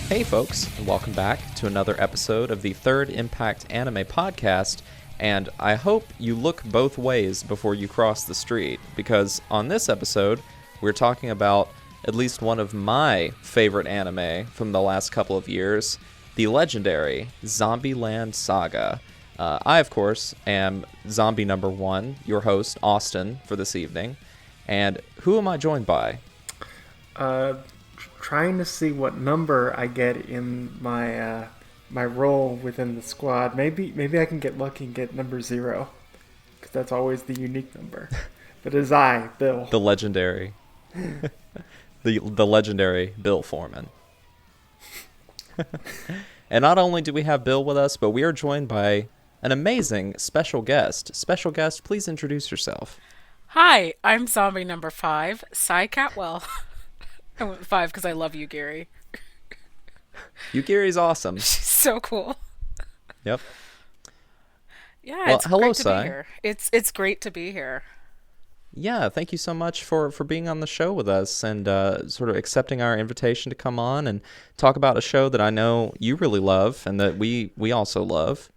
Hey folks, and welcome back to another episode of the Third Impact Anime Podcast, and I hope you look both ways before you cross the street, because on this episode, we're talking about at least one of my favorite anime from the last couple of years, the legendary Land Saga. I, of course, am Zombie Number 1, your host, Austin, for this evening, and who am I joined by? Trying to see what number I get in my my role within the squad. Maybe I can get lucky and get number 0, because that's always the unique number. But it is I, Bill. The legendary, the legendary Bill Foreman. And not only do we have Bill with us, but we are joined by an amazing special guest. Special guest, please introduce yourself. Hi, I'm Zombie Number 5, Cy Catwell. I went 5 because I love you, Gary. You, Gary's awesome. She's so cool. Yep. Yeah, Well, it's hello, great to Cy. be here. It's great to be here. Yeah, thank you so much for being on the show with us and sort of accepting our invitation to come on and talk about a show that I know you really love and that we also love.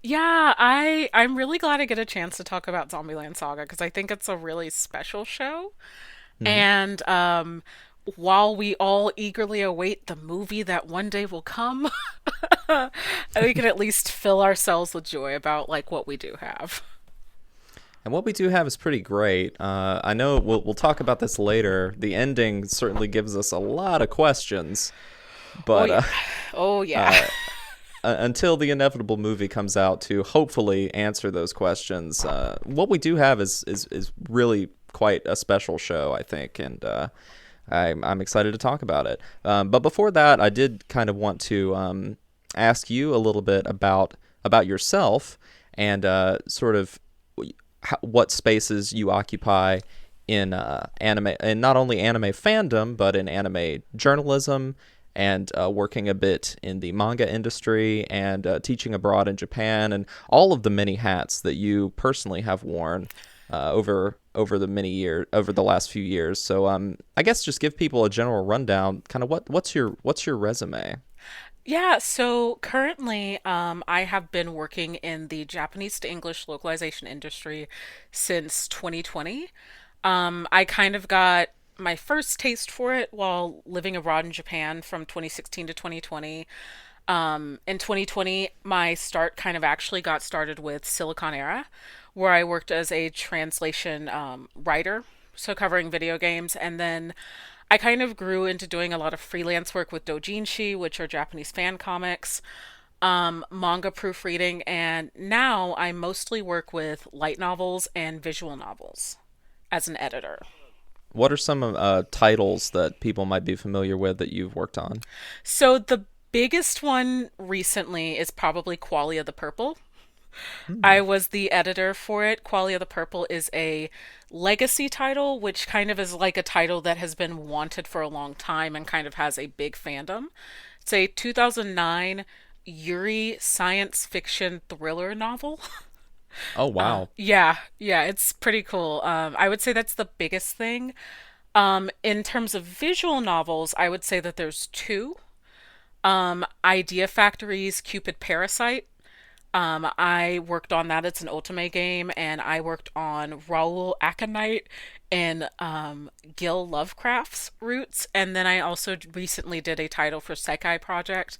Yeah, I'm really glad I get a chance to talk about Zombieland Saga because I think it's a really special show. And while we all eagerly await the movie that one day will come, we can at least fill ourselves with joy about like what we do have. And what we do have is pretty great. I know we'll talk about this later. The ending certainly gives us a lot of questions, but Oh yeah. until the inevitable movie comes out to hopefully answer those questions, what we do have is really quite a special show, I think, and I'm excited to talk about it. But before that, I did kind of want to ask you a little bit about yourself and sort of what spaces you occupy in anime, and not only anime fandom, but in anime journalism and working a bit in the manga industry and teaching abroad in Japan, and all of the many hats that you personally have worn over the last few years. So I guess just give people a general rundown. Kind of what's your resume? Yeah, so currently, I have been working in the Japanese to English localization industry since 2020. I kind of got my first taste for it while living abroad in Japan from 2016 to 2020. In 2020, my start kind of actually got started with Silicon Era, where I worked as a translation writer, so covering video games, and then I kind of grew into doing a lot of freelance work with doujinshi, which are Japanese fan comics, manga proofreading, and now I mostly work with light novels and visual novels as an editor. What are some titles that people might be familiar with that you've worked on? So the biggest one recently is probably Qualia the Purple. I was the editor for it. Qualia the Purple is a legacy title, which kind of is like a title that has been wanted for a long time and kind of has a big fandom. It's a 2009 Yuri science fiction thriller novel. Oh, wow. Yeah, it's pretty cool. I would say that's the biggest thing. In terms of visual novels, I would say that there's two. Idea Factory's Cupid Parasite. I worked on that. It's an Otome game, and I worked on Raoul Aconite and Gil Lovecraft's Roots. And then I also recently did a title for Sekai Project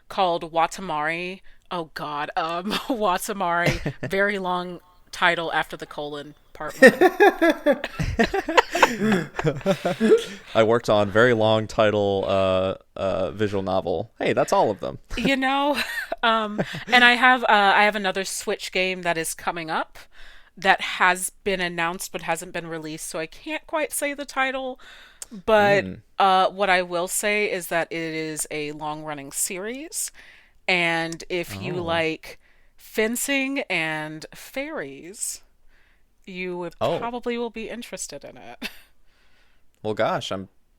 called Watamari. Oh God, Watamari. Very long title after the colon, part 1. I worked on very long title visual novel. Hey, that's all of them. And I have another Switch game that is coming up that has been announced but hasn't been released, so I can't quite say the title. But what I will say is that it is a long-running series, and if you like fencing and fairies, you would probably will be interested in it. Well, gosh,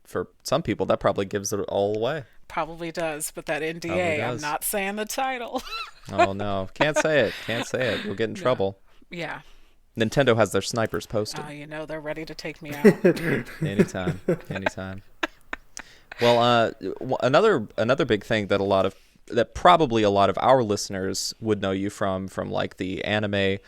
for some people that probably gives it all away. Probably does, but that NDA, I'm not saying the title. Oh no, can't say it. You'll get in trouble. Yeah. Nintendo has their snipers posted. They're ready to take me out. Anytime. Well, another big thing that probably a lot of our listeners would know you from like the anime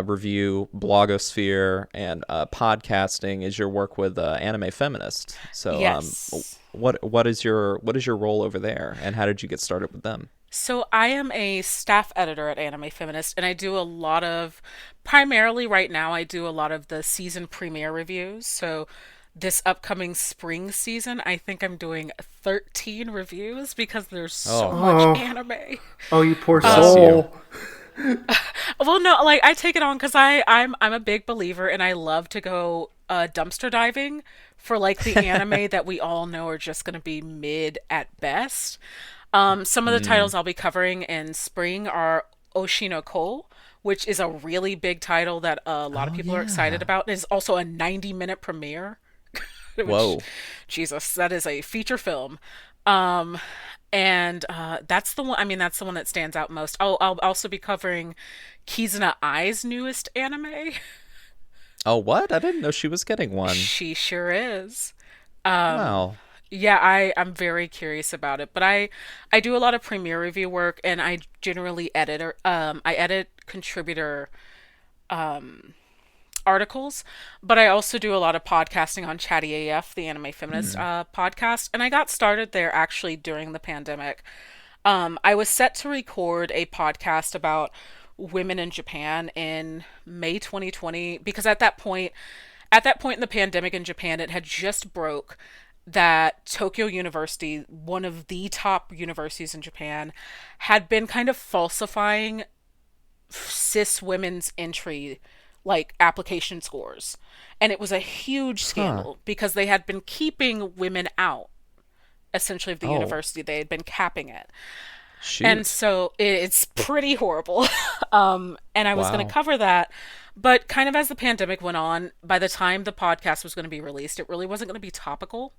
review blogosphere and podcasting is your work with Anime Feminist. So, Yes. what is your role over there, and how did you get started with them? So I am a staff editor at Anime Feminist, and I do a lot of, primarily right now, I do a lot of the season premiere reviews. So this upcoming spring season, I think I'm doing 13 reviews because there's so Oh, much Oh, anime. oh, you poor bless you. soul. Well, no, like I take it on because I'm a big believer, and I love to go dumpster diving for like the anime that we all know are just going to be mid at best. Some of the Mm. titles I'll be covering in spring are Oshino Ko, which is a really big title that a lot of Oh people are excited yeah. about. It's also a 90-minute premiere, which, Whoa. Jesus, that is a feature film. Um, and that's the one. I mean, that's the one that stands out most. I'll also be covering Kizuna Ai's newest anime. Oh, what? I didn't know she was getting one. She sure is. Wow. Yeah, I'm very curious about it, but I do a lot of premiere review work, and I generally I edit contributor articles, but I also do a lot of podcasting on Chatty AF, the Anime Feminist Hmm. podcast, and I got started there actually during the pandemic. I was set to record a podcast about women in Japan in May 2020 because at that point in the pandemic in Japan, it had just broke that Tokyo University, one of the top universities in Japan, had been kind of falsifying cis women's entry like application scores. And it was a huge Huh. scandal because they had been keeping women out essentially of the Oh, university. They had been capping it. And shoot. so it's pretty horrible. And I was going to Wow. cover that. But kind of as the pandemic went on, by the time the podcast was going to be released, it really wasn't going to be topical.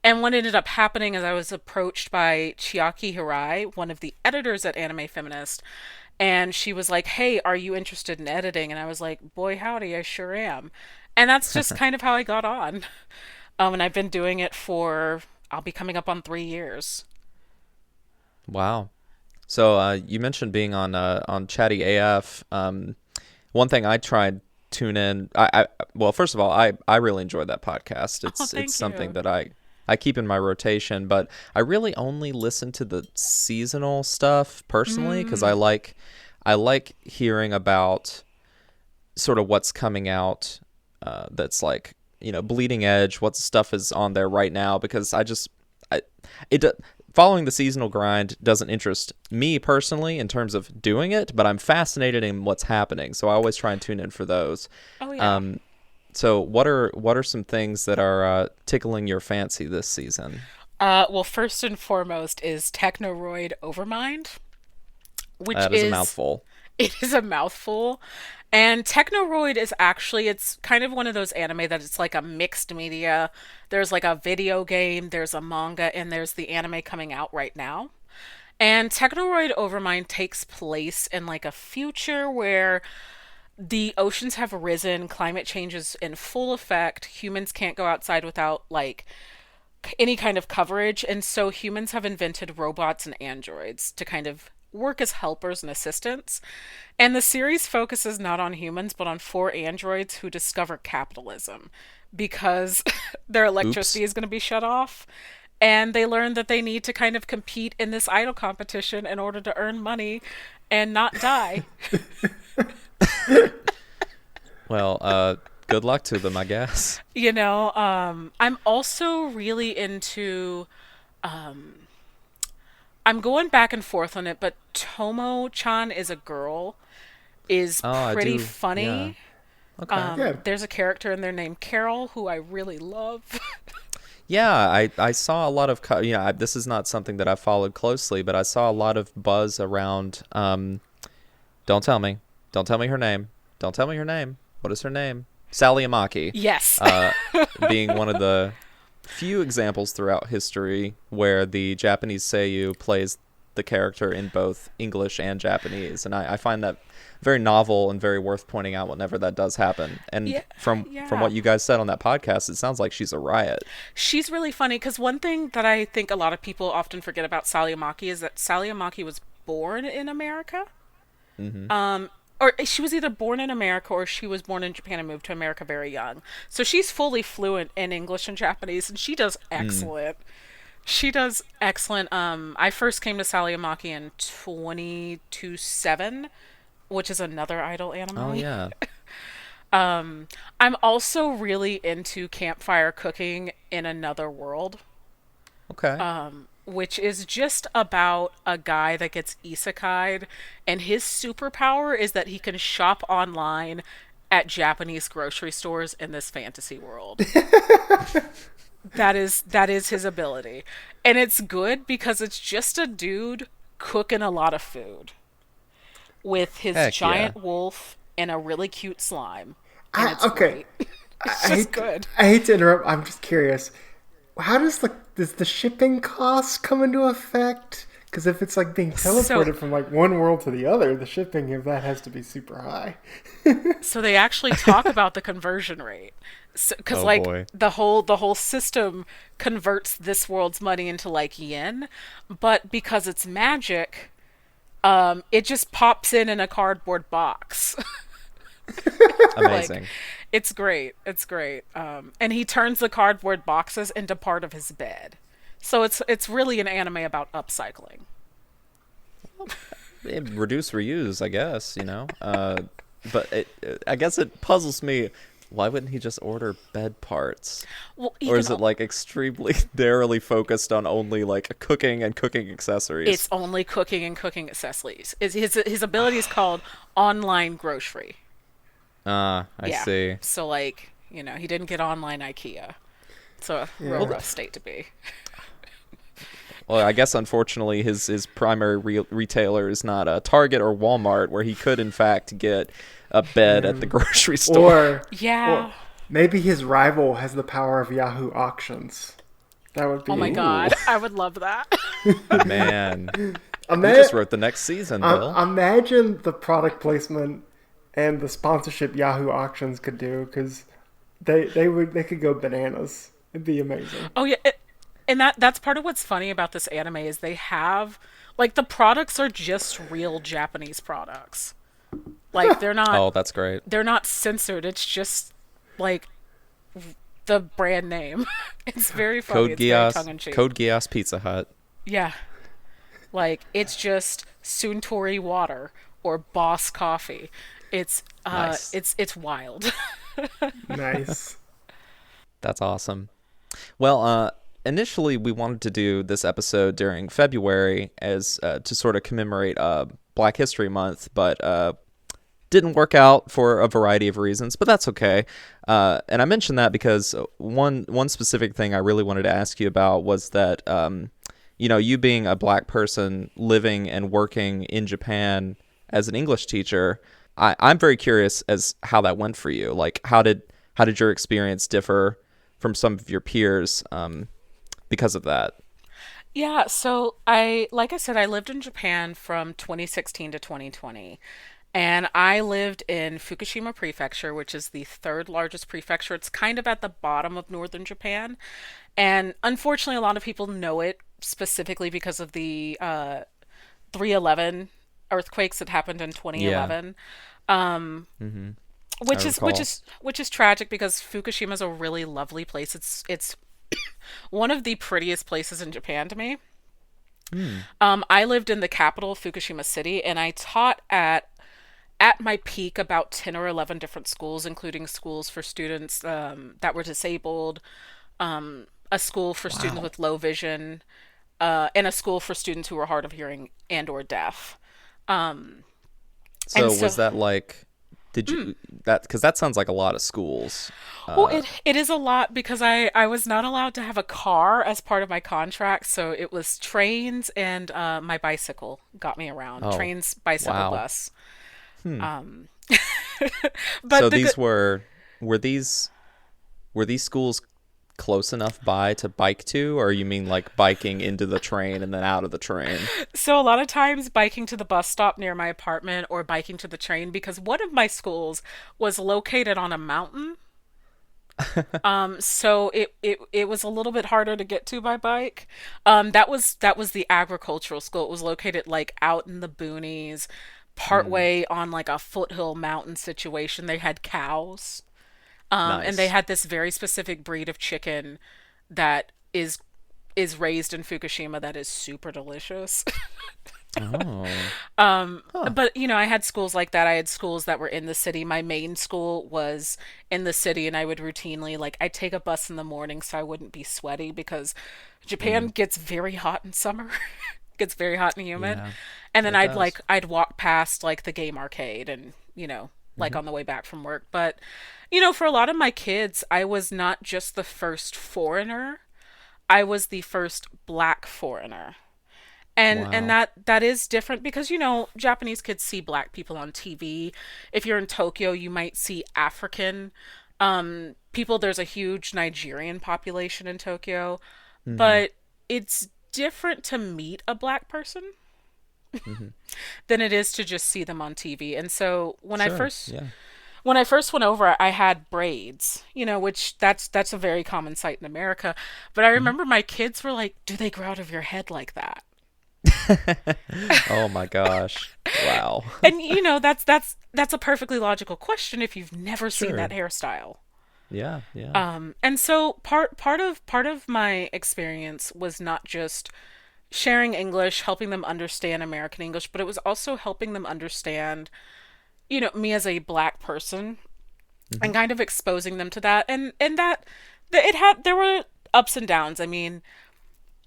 And what ended up happening is I was approached by Chiaki Hirai, one of the editors at Anime Feminist, and she was like, "Hey, are you interested in editing?" And I was like, "Boy, howdy, I sure am." And that's just kind of how I got on. And I've been doing it for, I'll be coming up on 3 years. Wow. So you mentioned being on Chatty AF. One thing I tried tune in. Well, first of all, I really enjoyed that podcast. Oh, It's thank something you. that I keep in my rotation, but I really only listen to the seasonal stuff personally because Mm. I like hearing about sort of what's coming out that's like bleeding edge, what stuff is on there right now because I it following the seasonal grind doesn't interest me personally in terms of doing it, but I'm fascinated in what's happening, so I always try and tune in for those. Oh, yeah. um so what are some things that are tickling your fancy this season? Well, first and foremost is Technoroid Overmind, which That is a is mouthful. it is a mouthful. And Technoroid is actually it's kind of one of those anime that it's like a mixed media. There's like a video game, there's a manga, and there's the anime coming out right now. And Technoroid Overmind takes place in like a future where the oceans have risen, climate change is in full effect, humans can't go outside without like any kind of coverage, and so humans have invented robots and androids to kind of work as helpers and assistants. And the series focuses not on humans, but on four androids who discover capitalism because their Oops. electricity is going to be shut off. And they learn that they need to kind of compete in this idol competition in order to earn money and not die. Well, good luck to them, I guess. I'm also really into I'm going back and forth on it, but Tomo-chan is a girl is Oh, I pretty do. Yeah. funny. Okay. Good. There's a character in there named Carol who I really love. Yeah, I saw a lot of this is not something that I followed closely, but I saw a lot of buzz around don't tell me. Don't tell me her name. Don't tell me her name. What is her name? Sally Amaki. Yes. Uh being one of the few examples throughout history where the Japanese seiyuu plays the character in both English and Japanese, and I find that very novel and very worth pointing out whenever that does happen. And Yeah, from yeah. what you guys said on that podcast, it sounds like she's a riot. She's really funny because one thing that I think a lot of people often forget about Salyamaki is that Salyamaki was born in America. Hmm. Or she was either born in America or she was born in Japan and moved to America very young. So she's fully fluent in English and Japanese, and she does Mm. excellent. She does excellent. I first came to Salyamaki in 22/7, which is another idol Oh anime. yeah. I'm also really into campfire cooking in another world, Okay. which is just about a guy that gets isekai'd, and his superpower is that he can shop online at Japanese grocery stores in this fantasy world. That is his ability. And it's good because it's just a dude cooking a lot of food with his Heck yeah. giant wolf and a really cute slime. And I, it's okay, great. It's I just hate good. I hate to interrupt. I'm just curious. How does the shipping cost come into effect? Because if it's like being So teleported from like one world to the other, the shipping of that has to be super high. so they actually talk about the conversion rate. Because Oh like boy. the whole system converts this world's money into like yen, but because it's magic, it just pops in a cardboard box. Like Amazing. it's great. It's great. And he turns the cardboard boxes into part of his bed. So it's really an anime about upcycling. Reduce, reuse, I guess, but I guess it puzzles me. Why wouldn't he just order bed parts? Well, he Or can. is it like extremely narrowly focused on only like cooking and cooking accessories? It's only cooking and cooking accessories. His ability is called online grocery. Ah, I Yeah. see. So like he didn't get online IKEA. It's a real Yeah. rough state to be. Well, I guess unfortunately his primary retailer is not Target or Walmart, where he could in fact get a bed at the grocery store. Or Yeah. maybe his rival has the power of Yahoo auctions. That would be. Oh my Ooh, god, I would love that. man, you Ima- just wrote the next season, Bill. imagine the product placement and the sponsorship Yahoo auctions could do, because they could go bananas. It'd be amazing. Oh yeah, and that's part of what's funny about this anime is they have like the products are just real Japanese products. Like Oh, that's great. they're not censored. It's just like the brand name. It's very funny. It's very tongue in cheek. Code Geass Pizza Hut. Yeah. Like it's just Suntory water or Boss coffee. It's Nice. it's wild. Nice. That's awesome. Well, initially we wanted to do this episode during February as to sort of commemorate Black History Month, but didn't work out for a variety of reasons. But that's okay. And I mentioned that because one specific thing I really wanted to ask you about was that you being a black person living and working in Japan as an English teacher, I'm very curious as how that went for you. Like, how did your experience differ from some of your peers because of that? Yeah, so like I said, I lived in Japan from 2016 to 2020. And I lived in Fukushima Prefecture, which is the third largest prefecture. It's kind of at the bottom of northern Japan. And unfortunately, a lot of people know it specifically because of the 3/11 earthquakes that happened in Yeah. 2011. Hmm. I Which is which recall. is which is tragic because Fukushima is a really lovely place. It's one of the prettiest places in Japan to me. Hmm. I lived in the capital, Fukushima City, and I taught at my peak about 10 or 11 different schools, including schools for students that were disabled, a school for students Wow. with low vision, and a school for students who were hard of hearing and or deaf. And So so was that like, did you that because that sounds like a lot of schools. well, Uh, it is a lot because I was not allowed to have a car as part of my contract, so it was trains and my bicycle got me around. oh, Trains, bicycle, wow. bus. Hmm. Um, So but the good, these were these schools close enough by to bike to, or you mean like biking into the train and then out of the train? So a lot of times biking to the bus stop near my apartment or biking to the train because one of my schools was located on a mountain. So it was a little bit harder to get to by bike. That was the agricultural school. It was located like out in the boonies, Mm, partway on like a foothill mountain situation. They had cows. And they nice. had this very specific breed of chicken that is raised in Fukushima that is super delicious. Oh, huh. But I had schools like that. I had schools that were in the city. My main school was in the city, and I would routinely I'd take a bus in the morning so I wouldn't be sweaty because Japan Mm, gets very hot in summer. Gets very hot and humid. yeah, And then it does. I'd walk past like the game arcade and, like Hmm. on the way back from work. But, for a lot of my kids, I was not just the first foreigner. I was the first black foreigner. And Wow. that is different because Japanese kids see black people on TV. If you're in Tokyo, you might see African people. There's a huge Nigerian population in Tokyo, Hmm. but it's different to meet a black person Hmm. than it is to just see them on TV. And so Sure. Yeah. when I first went over, I had braids, which that's a very common sight in America. But I Hmm. remember my kids were like, "Do they grow out of your head like that?" Oh my gosh. Wow. And that's a perfectly logical question if you've never seen that Sure. hairstyle. Yeah. Yeah. And so part of my experience was not just sharing English, helping them understand American English, but it was also helping them understand, me as a black person Hmm. and kind of exposing them to that. And that it had there were ups and downs. I mean,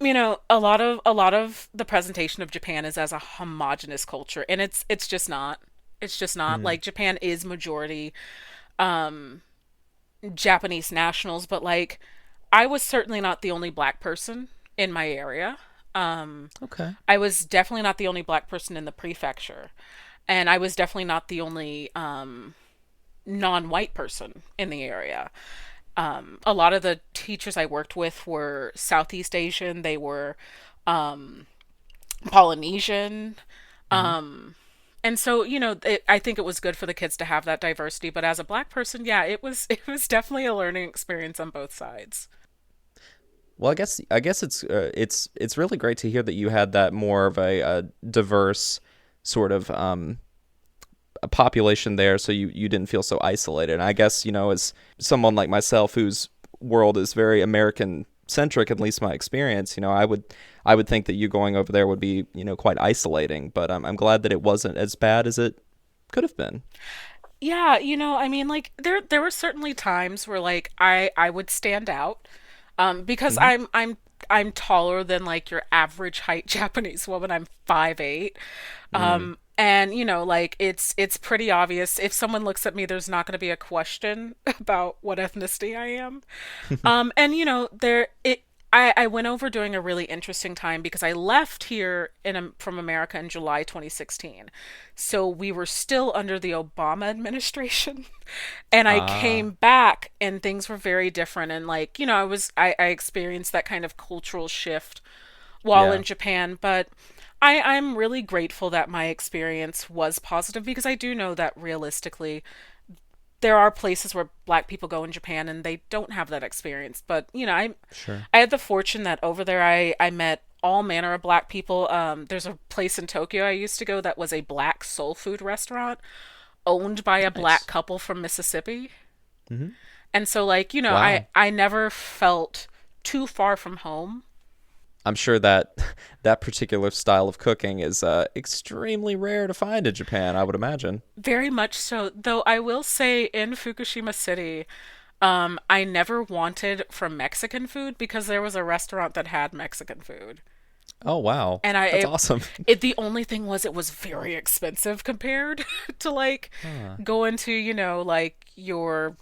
a lot of the presentation of Japan is as a homogenous culture, and it's just not. It's just not. Mm. Like Japan is majority Japanese nationals, but like I was certainly not the only black person in my area. Okay. I was definitely not the only black person in the prefecture, and I was definitely not the only non-white person in the area. A lot of the teachers I worked with were Southeast Asian. They were Polynesian. Hmm. And so, I think it was good for the kids to have that diversity. But as a black person, yeah, it was definitely a learning experience on both sides. Well, I guess it's really great to hear that you had that more of a diverse sort of a population there, so you didn't feel so isolated. And I guess as someone like myself whose world is very American centric, at least my experience, I would think that you going over there would be quite isolating. But I'm glad that it wasn't as bad as it could have been. Yeah, I mean, like there were certainly times where like I would stand out, because Hmm. I'm taller than like your average height Japanese woman. I'm 5'8". Mm. And like it's pretty obvious if someone looks at me, there's not going to be a question about what ethnicity I am. And there it I went over during a really interesting time because I left here from America in July 2016. So we were still under the Obama administration. And I came Ah, back and things were very different. And like, I experienced that kind of cultural shift while in yeah, Japan. But I'm really grateful that my experience was positive because I do know that realistically there are places where black people go in Japan and they don't have that experience. But sure. I had the fortune that over there I met all manner of black people. There's a place in Tokyo I used to go that was a black soul food restaurant owned by a black Nice. couple from Mississippi. Hmm. And so like, I Wow. I never felt too far from home. I'm sure that that particular style of cooking is extremely rare to find in Japan, I would imagine. Very much so. Though I will say in Fukushima City, I never wanted from Mexican food because there was a restaurant that had Mexican food. Oh, wow. And I That's awesome. the only thing was it was very expensive compared to like Huh. going to, like your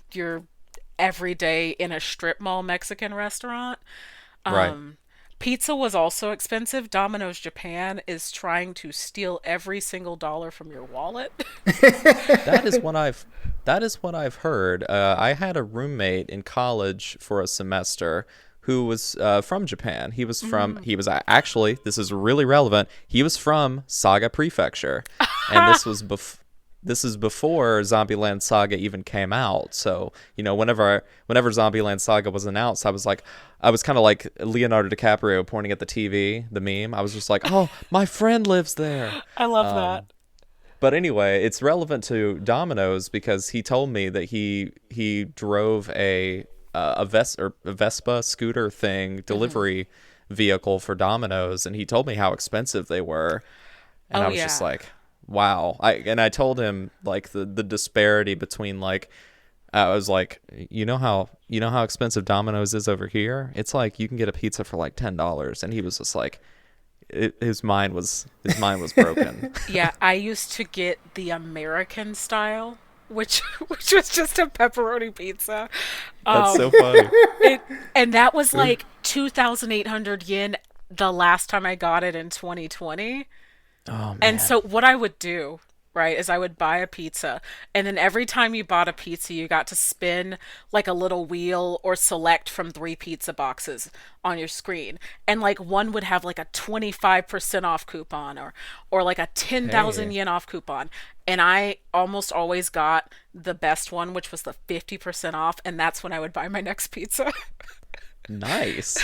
everyday in a strip mall Mexican restaurant. Right. Um Pizza was also expensive. Domino's Japan is trying to steal every single dollar from your wallet. That is one I've That is what I've heard. I had a roommate in college for a semester who was from Japan. He was actually, this is really relevant, he was from Saga Prefecture. And this is before Zombieland Saga even came out. So, whenever Zombieland Saga was announced, I was kind of like Leonardo DiCaprio pointing at the TV, the meme. I was just like, oh, my friend lives there. I love that. But anyway, it's relevant to Domino's because he told me that he drove a Vespa scooter thing delivery vehicle for Domino's, and he told me how expensive they were, and Oh I was just yeah. like, wow. I told him like the disparity between like I was like, you know how expensive Domino's is over here? It's like you can get a pizza for like $10, and he was just like, his mind was broken. Yeah, I used to get the American style, which which was just a pepperoni pizza. That's Um so funny. it and that was like 2,800 yen the last time I got it in 2020. Oh And man. so what I would do, right, is I would buy a pizza, and then every time you bought a pizza, you got to spin like a little wheel or select from three pizza boxes on your screen. And like one would have like a 25% off coupon or like a 10,000 Hey. yen off coupon. And I almost always got the best one, which was the 50% off, and that's when I would buy my next pizza. Nice.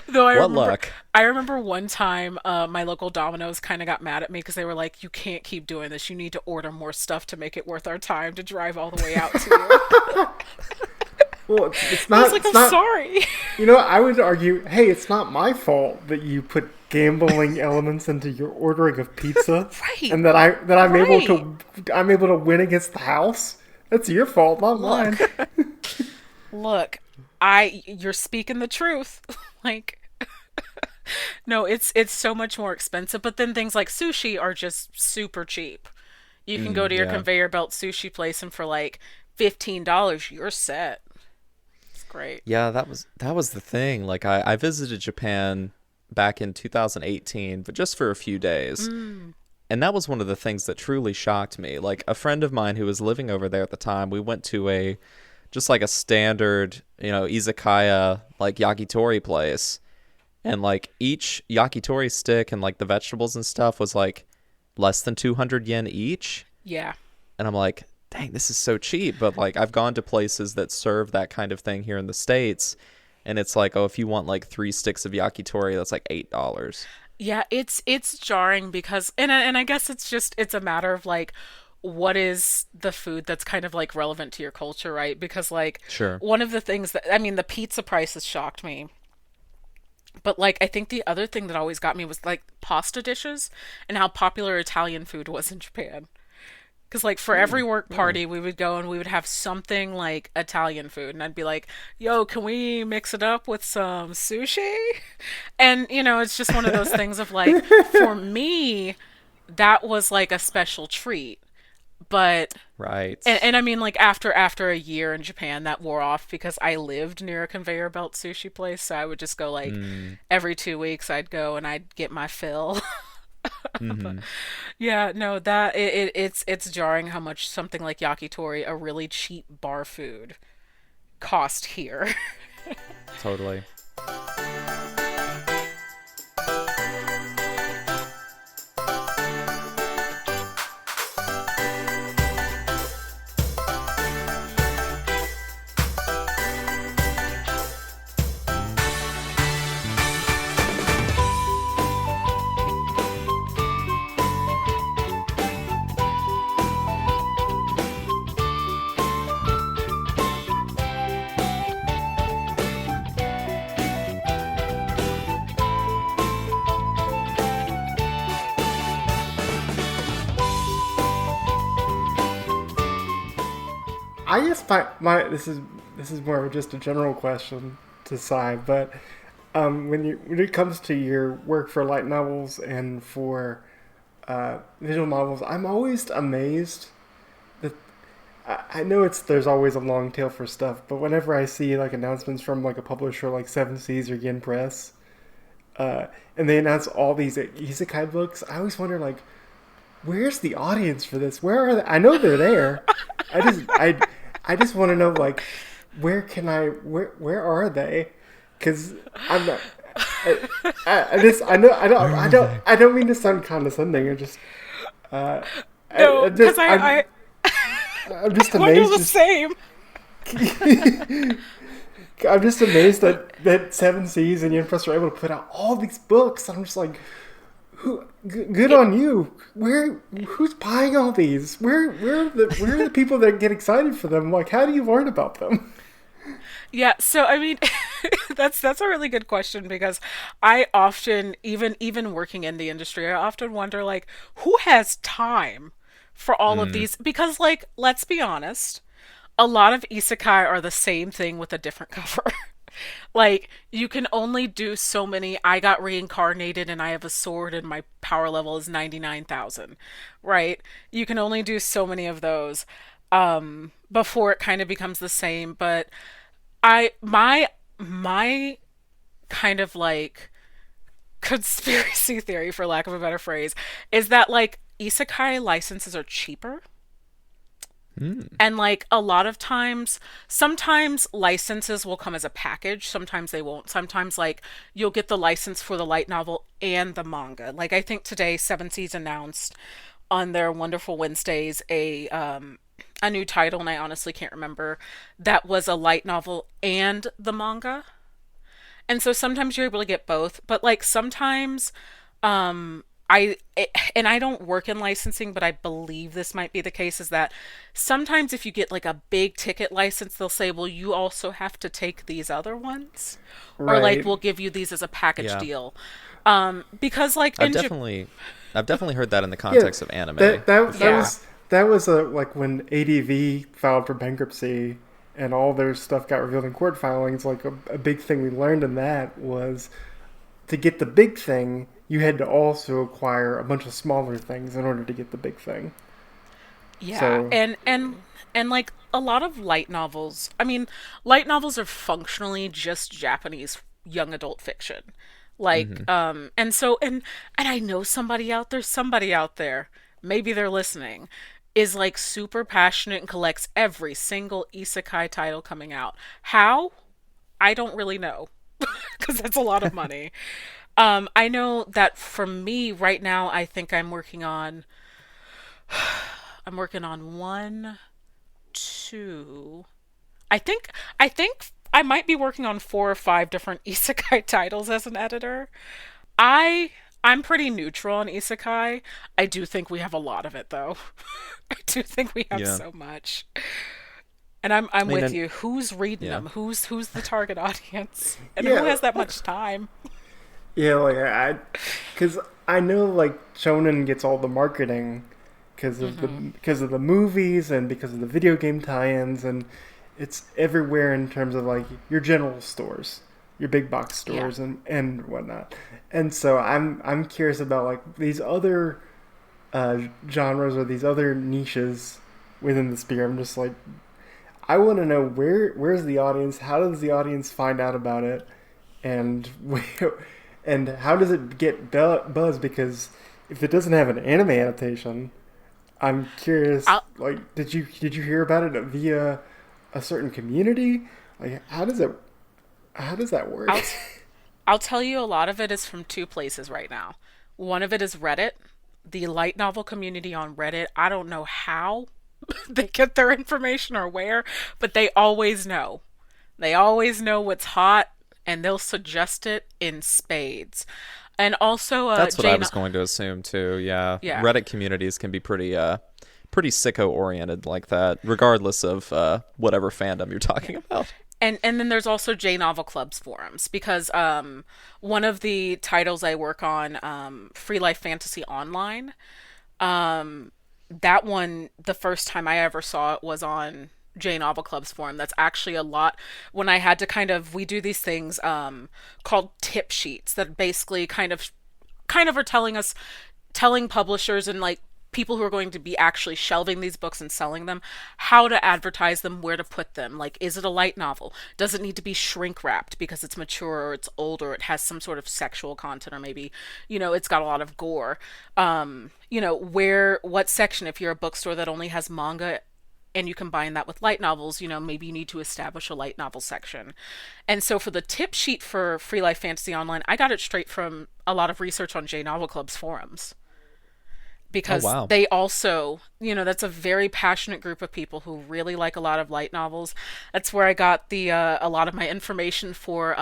Though What luck. I remember one time, my local Domino's kind of got mad at me because they were like, "You can't keep doing this. You need to order more stuff to make it worth our time to drive all the way out to you." Well, it's I was not. like, It's "I'm not. sorry." I would argue, hey, it's not my fault that you put gambling elements into your ordering of pizza, Right, and that right. I'm able to win against the house. That's your fault, not mine. Look, look. You're speaking the truth. Like, no, it's so much more expensive. But then things like sushi are just super cheap. You can go to your Yeah. conveyor belt sushi place, and for like $15, you're set. It's great. Yeah, that was the thing. Like I visited Japan back in 2018, but just for a few days. And that was one of the things that truly shocked me. Like a friend of mine who was living over there at the time, we went to a just like a standard, izakaya like yakitori place. And like each yakitori stick and like the vegetables and stuff was like less than 200 yen each. Yeah. And I'm like, dang, this is so cheap. But like, I've gone to places that serve that kind of thing here in the States, and it's like, oh, if you want like 3 sticks of yakitori, that's like $8. Yeah, it's jarring because and I guess it's a matter of like what is the food that's kind of like relevant to your culture, right? Because like Sure. one of the things that I mean the pizza prices shocked me. But like I think the other thing that always got me was like pasta dishes and how popular Italian food was in Japan. Because, like, for every work Really? party, we would go and we would have something like Italian food. And I'd be like, yo, can we mix it up with some sushi? And, it's just one of those things of like, for me, that was like a special treat. But, Right. and I mean, like, after a year in Japan, that wore off because I lived near a conveyor belt sushi place. So I would just go, like, Mm, every 2 weeks, I'd go and I'd get my fill. mm-hmm. Yeah, no, that it's jarring how much something like yakitori, a really cheap bar food, cost here. Totally. I guess my this is more of just a general question to Sai, but when it comes to your work for light novels and for visual novels, I'm always amazed that I know there's always a long tail for stuff, but whenever I see like announcements from like a publisher like Seven Seas or Yen Press, and they announce all these isekai books, I always wonder like, where's the audience for this? Where are they? I know they're there. I just want to know like where are they? Because I'm not. Where are they? I don't mean to sound condescending. I just uh, No, because I'm just I wonder amazed. the same. I'm just amazed that Seven Seas and Young Press are able to put out all these books. I'm just like, good It, on you. Who's buying all these? Where are the people that get excited for them? Like, how do you learn about them? yeah, so I mean, that's a really good question because I often, even working in the industry, I often wonder like, who has time for all of Mm, these? Because like, let's be honest, a lot of isekai are the same thing with a different cover. Like, you can only do so many. I got reincarnated and I have a sword and my power level is 99,000, right? You can only do so many of those before it kind of becomes the same. But my kind of like conspiracy theory, for lack of a better phrase, is that like isekai licenses are cheaper. mm, And like a lot of times, sometimes licenses will come as a package, sometimes they won't. Sometimes like you'll get the license for the light novel and the manga. Like I think today Seven Seas announced on their Wonderful Wednesdays a new title, and I honestly can't remember, that was a light novel and the manga. And so sometimes you're able to get both, but like sometimes and I don't work in licensing, but I believe this might be the case is that sometimes if you get like a big ticket license, they'll say, "Well, you also have to take these other ones." Or like Right. we'll give you these as a package yeah. deal. Because like I've in definitely I've definitely heard that in the Yeah. context of anime That before. yeah. was like when ADV filed for bankruptcy and all their stuff got revealed in court filings. Like a big thing we learned in that was to get the big thing, you had to also acquire a bunch of smaller things in order to get the big thing. Yeah, So, and like a lot of light novels. I mean, light novels are functionally just Japanese young adult fiction. Like Hmm. and I know somebody out there, maybe they're listening, is like super passionate and collects every single isekai title coming out. How? I don't really know because that's a lot of money. I know that for me right now, I think I'm working on one, two. I think I might be working on four or five different isekai titles as an editor. I I'm pretty neutral on isekai. I do think we have a lot of it though. I do think we have Yeah. so much. And I I'm mean, with and you. Who's reading yeah. them? Who's the target audience? And who yeah, has that much time? yeah, like because I know like Shonen gets all the marketing Mhm. because of the movies and because of the video game tie-ins, and it's everywhere in terms of like your general stores, your big box Yeah. stores and whatnot. And so I'm curious about like these other genres or these other niches within the sphere. I'm just like I want to know where's the audience? How does the audience find out about it? And and how does it get buzz? Because if it doesn't have an anime adaptation, I'm curious. I'll Like, did you hear about it via a certain community? Like, how does that work? I'll I'll tell you a lot of it is from two places right now. One of it is Reddit, the light novel community on Reddit. I don't know how they get their information or where, but they always know. They always know what's hot and they'll suggest it in spades. And also That's what I Jane was going to assume too. Yeah. yeah. Reddit communities can be pretty sicko oriented like that, regardless of whatever fandom you're talking about. And then there's also J Novel Club's forums because one of the titles I work on, Free Life Fantasy Online, um that one, the first time I ever saw it was on J Novel Club's forum. That's actually a lot when I had to kind of we do these things called tip sheets that basically kind of are telling publishers and like people who are going to be actually shelving these books and selling them how to advertise them, where to put them. Like, is it a light novel? Does it need to be shrink wrapped because it's mature or it's old or it has some sort of sexual content or maybe, it's got a lot of gore? Where, what section, if you're a bookstore that only has manga and you combine that with light novels, maybe you need to establish a light novel section. And so for the tip sheet for Free Life Fantasy Online, I got it straight from a lot of research on J Novel Club's forums. Oh, Because wow. they also, that's a very passionate group of people who really like a lot of light novels. That's where I got a lot of my information for.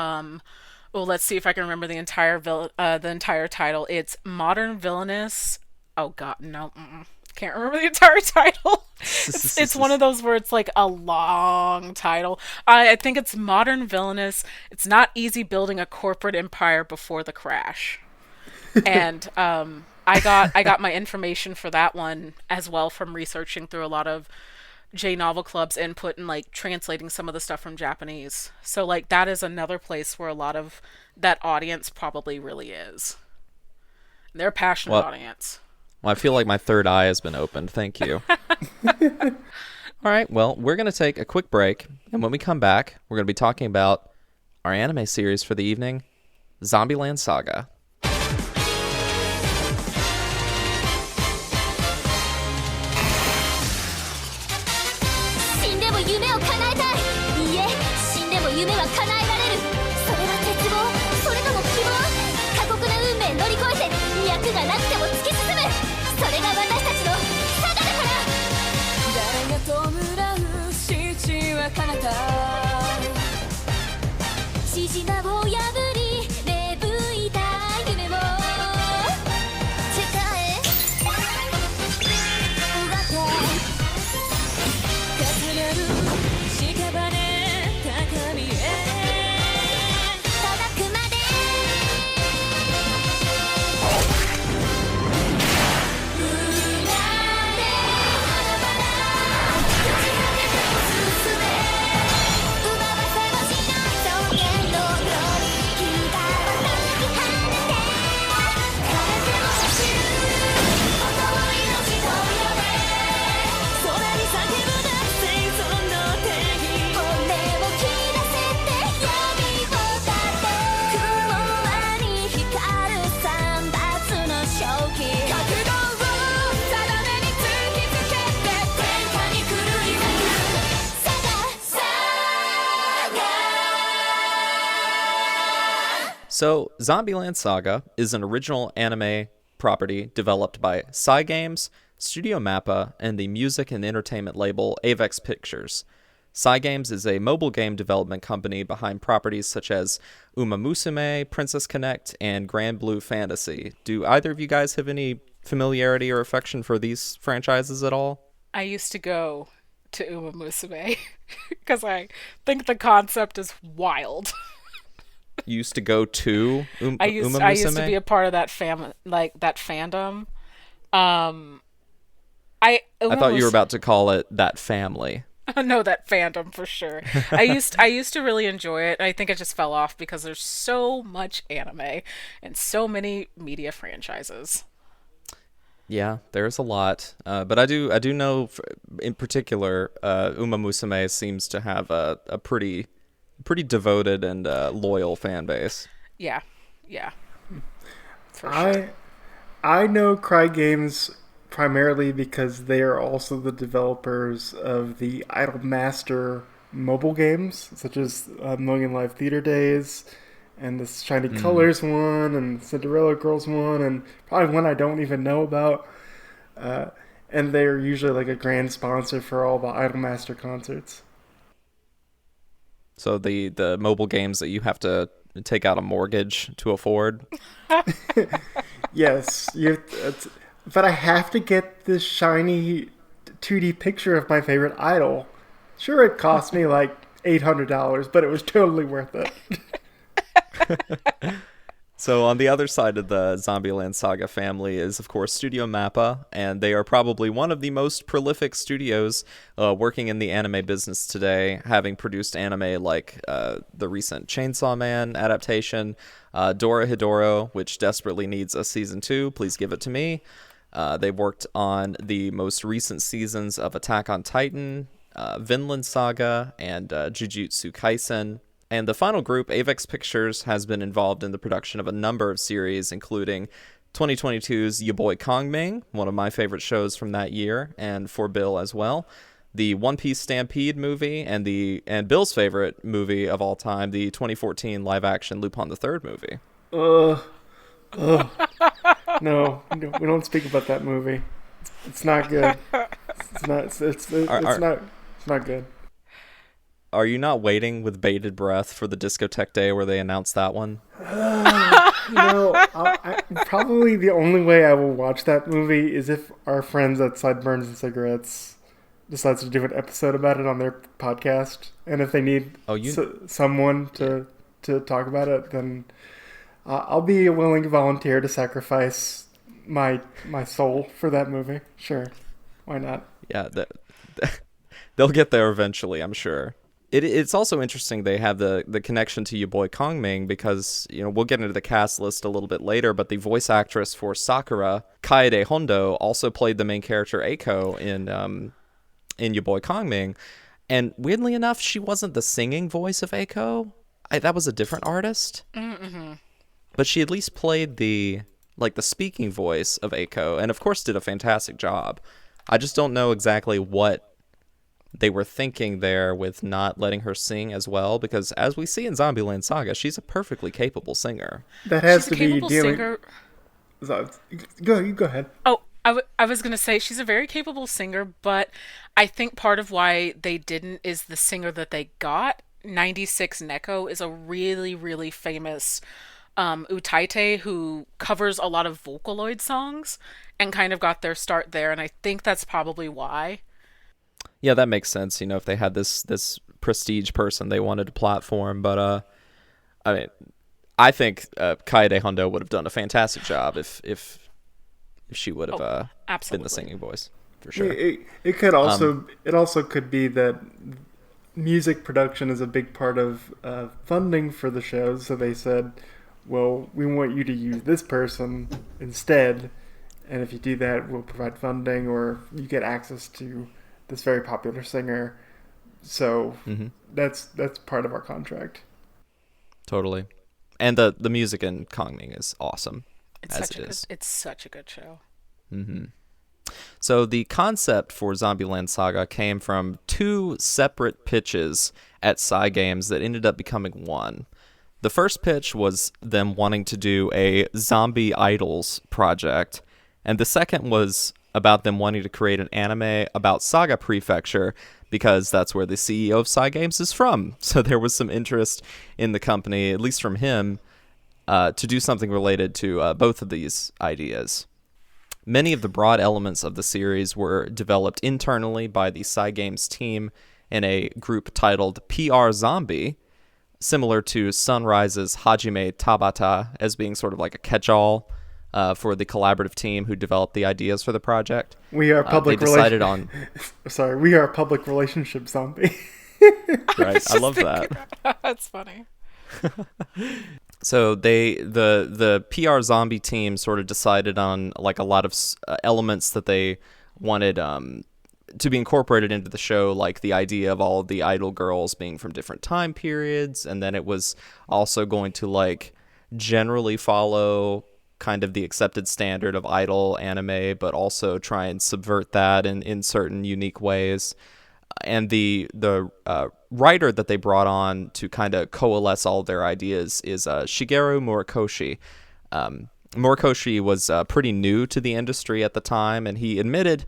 Well, let's see if I can remember the entire title. It's Modern Villainous. Oh God, no, can't remember the entire title. It's one of those where it's like a long title. I think it's Modern Villainous. It's not easy building a corporate empire before the crash. And I got my information for that one as well from researching through a lot of J Novel Club's input and like translating some of the stuff from Japanese. So like that is another place where a lot of that audience probably really is. They're a passionate Well, audience. I feel like my third eye has been opened. Thank you. All right, well, we're going to take a quick break, and when we come back, we're going to be talking about our anime series for the evening, Zombieland Saga. 死んでも夢を叶えたいいいえ死んでも夢は叶えられるそれは絶望それとも希望過酷な運命乗り越えて脈がなくても突き進むそれが私たちのサガだから誰が弔う父は彼方獅子名を破り芽吹いた夢を世界奪って重なる屍高みへ届くまで生まれ花々打ち果てても進め奪わせはしない尊厳のグローリー日がまたき放て枯れても走る音を命と呼べ空に叫ぶな生存の定義骨を切らせて闇を立て雲間に光る三発の正気覚悟を定めに突きつけて天下に狂い咲くサガサガ So, Zombieland Saga is an original anime property developed by Cygames, Studio Mappa, and the music and entertainment label Avex Pictures. Cygames is a mobile game development company behind properties such as Uma Musume, Princess Connect, and Grand Blue Fantasy. Do either of you guys have any familiarity or affection for these franchises at all? I used to go to Uma Musume because I think the concept is wild. You used to go to Uma I used to Musume? be a part of that that fandom. I thought you were about to call it that family. No, that fandom for sure. I used to really enjoy it. I think it just fell off because there's so much anime and so many media franchises. Yeah, there's a lot, but I do know, in particular, Uma Musume seems to have a pretty devoted and loyal fan base. Yeah, yeah, for sure. I know Cry Games primarily because they are also the developers of the Idol Master mobile games, such as Million Live Theater Days, and the Shiny Colors one, and Cinderella Girls one, and probably one I don't even know about. And they're usually like a grand sponsor for all the Idol Master concerts. So the mobile games that you have to take out a mortgage to afford. Yes, but I have to get this shiny 2D picture of my favorite idol. Sure, it cost me like $800, but it was totally worth it. So on the other side of the Zombieland Saga family is, of course, Studio Mappa, and they are probably one of the most prolific studios working in the anime business today, having produced anime like the recent Chainsaw Man adaptation, Dora Hidoro, which desperately needs a season 2. Please give it to me. They've worked on the most recent seasons of Attack on Titan, Vinland Saga, and Jujutsu Kaisen. And the final group, Avex Pictures, has been involved in the production of a number of series, including 2022's Ya Boy Kongming, one of my favorite shows from that year, and For Bill as well. the One Piece Stampede movie, and Bill's favorite movie of all time, the 2014 live-action Lupin the Third movie. Ugh. Ugh. No, we don't speak about that movie. It's not good. It's not good. Are you not waiting with bated breath for the Discotheque Day where they announce that one? Probably the only way I will watch that movie is if our friends at Sideburns and Cigarettes decides to do an episode about it on their podcast, and if they need someone to talk about it, then I'll be a willing volunteer to sacrifice my soul for that movie. Sure, why not? Yeah, they'll get there eventually, I'm sure. It's also interesting they have the connection to your boy Kongming because, we'll get into the cast list a little bit later, but the voice actress for Sakura, Kaede Hondo, also played the main character Eiko in your boy Kongming. And weirdly enough, she wasn't the singing voice of Eiko. That was a different artist. Mm-hmm. But she at least played the speaking voice of Eiko, and of course did a fantastic job. I just don't know exactly what they were thinking there with not letting her sing as well, because as we see in Zombieland Saga, she's a perfectly capable singer. That has She's to a be capable dealing. singer. You go ahead. Oh, I was going to say she's a very capable singer, but I think part of why they didn't is the singer that they got, 96 Neko, is a really, really famous utaite who covers a lot of Vocaloid songs and kind of got their start there, and I think that's probably why. Yeah, that makes sense. If they had this prestige person they wanted to platform, but I mean, I think Kaede Hondo would have done a fantastic job if she would have been the singing voice for sure. It could also it also could be that music production is a big part of funding for the shows, so they said, well, we want you to use this person instead, and if you do that, we'll provide funding, or you get access to this very popular singer. So that's part of our contract. Totally. And the music in Kongming is awesome. It's such a good show. Mm-hmm. So the concept for Zombieland Saga came from two separate pitches at Cygames that ended up becoming one. The first pitch was them wanting to do a zombie idols project, and the second was about them wanting to create an anime about Saga Prefecture because that's where the CEO of Cygames is from. So there was some interest in the company, at least from him, to do something related to both of these ideas. Many of the broad elements of the series were developed internally by the Cygames team in a group titled PR Zombie, similar to Sunrise's Hajime Tabata as being sort of like a catch-all for the collaborative team who developed the ideas for the project. We are public. They decided on. Sorry, we are a public relationship zombie. Right, I love that. That's funny. So the PR Zombie team sort of decided on like a lot of elements that they wanted to be incorporated into the show, like the idea of all of the idol girls being from different time periods, and then it was also going to like generally follow kind of the accepted standard of idol anime, but also try and subvert that in certain unique ways. And the writer that they brought on to kind of coalesce all of their ideas is Shigeru Morikoshi. Morikoshi was pretty new to the industry at the time, and he admitted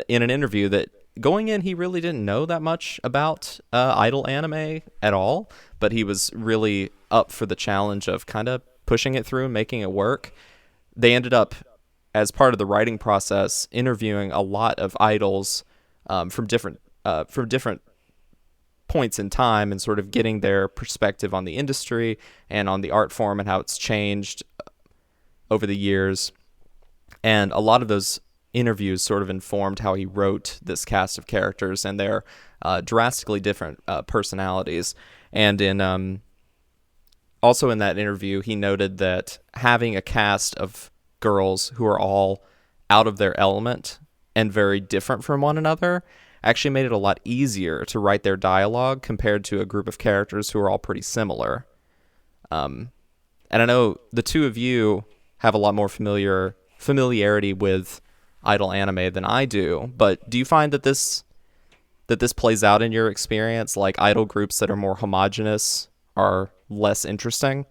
in an interview that going in, he really didn't know that much about idol anime at all, but he was really up for the challenge of kind of pushing it through and making it work. They ended up, as part of the writing process, interviewing a lot of idols from different points in time and sort of getting their perspective on the industry and on the art form and how it's changed over the years. And a lot of those interviews sort of informed how he wrote this cast of characters and their drastically different personalities. And in also in that interview, he noted that having a cast of girls who are all out of their element and very different from one another actually made it a lot easier to write their dialogue compared to a group of characters who are all pretty similar. And I know the two of you have a lot more familiarity with idol anime than I do, but do you find that this that this plays out in your experience? Like idol groups that are more homogenous are less interesting?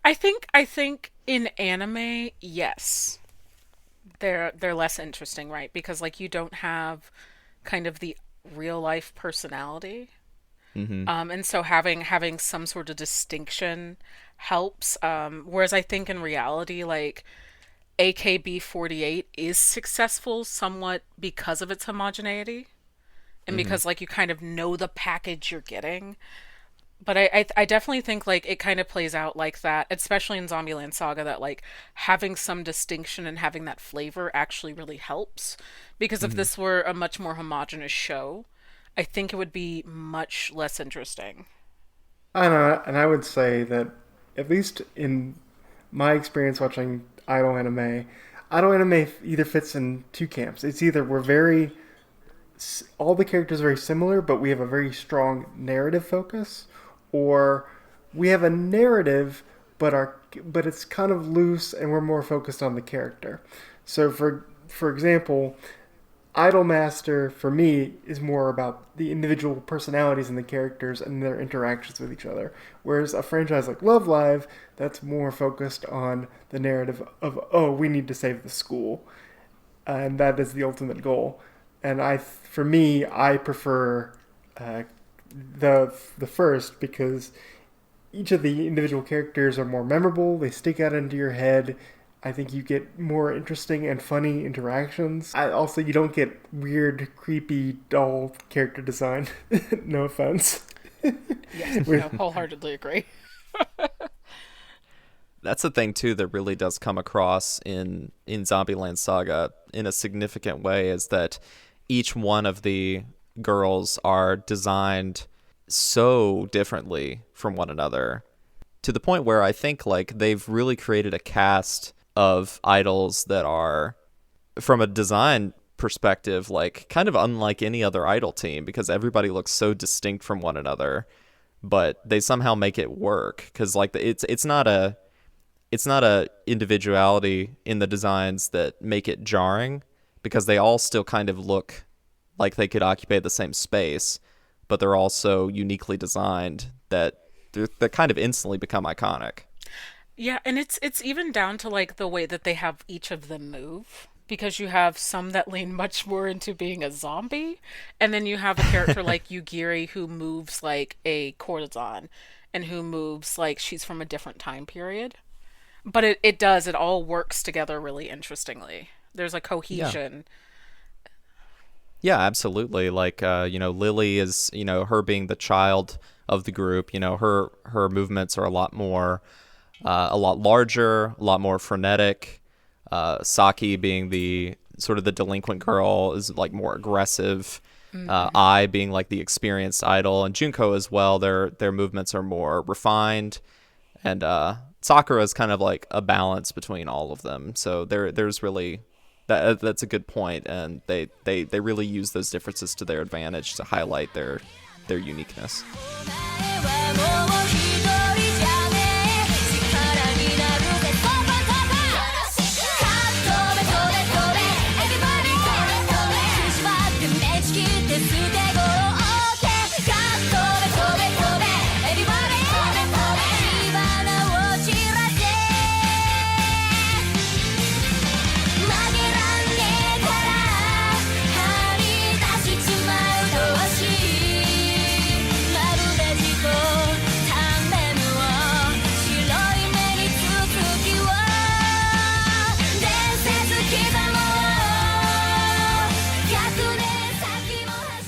I think in anime, yes. They're less interesting, right? Because like you don't have kind of the real life personality. Mm-hmm. And so having some sort of distinction helps. Whereas I think in reality, like AKB48 is successful somewhat because of its homogeneity and Mm-hmm. because like you kind of know the package you're getting. But I definitely think like it kind of plays out like that, especially in Zombieland Saga, that like having some distinction and having that flavor actually really helps. Because if Mm-hmm. this were a much more homogenous show, I think it would be much less interesting. I don't know, and I would say that at least in my experience watching idol anime either fits in two camps. It's either we're very all the characters are very similar, but we have a very strong narrative focus, or we have a narrative, but it's kind of loose, and we're more focused on the character. So, for example, Idolmaster for me is more about the individual personalities and the characters and their interactions with each other. Whereas a franchise like Love Live, that's more focused on the narrative of, oh, we need to save the school, and that is the ultimate goal. And for me, I prefer uh, the first because each of the individual characters are more memorable. They stick out into your head. I think you get more interesting and funny interactions. Also, you don't get weird, creepy, dull character design. No offense. Yes, With no, wholeheartedly agree. That's the thing too that really does come across in Zombieland Saga in a significant way, is that each one of the girls are designed so differently from one another, to the point where I think like they've really created a cast of idols that are, from a design perspective, like kind of unlike any other idol team, because everybody looks so distinct from one another, but they somehow make it work because like it's not a individuality in the designs that make it jarring, because they all still kind of look like they could occupy the same space, but they're also uniquely designed that kind of instantly become iconic. Yeah, and it's even down to like the way that they have each of them move. Because you have some that lean much more into being a zombie, and then you have a character like Yugiri who moves like a courtesan, and who moves like she's from a different time period. But it all works together really interestingly. There's a Yeah. cohesion. Yeah, absolutely. Like, Lily is, her being the child of the group. Her movements are a lot larger, a lot more frenetic. Saki being the sort of the delinquent girl is like more aggressive. I being like the experienced idol, and Junko as well. Their movements are more refined, and Sakura is kind of like a balance between all of them. So there's really that's a good point, and they really use those differences to their advantage to highlight their uniqueness.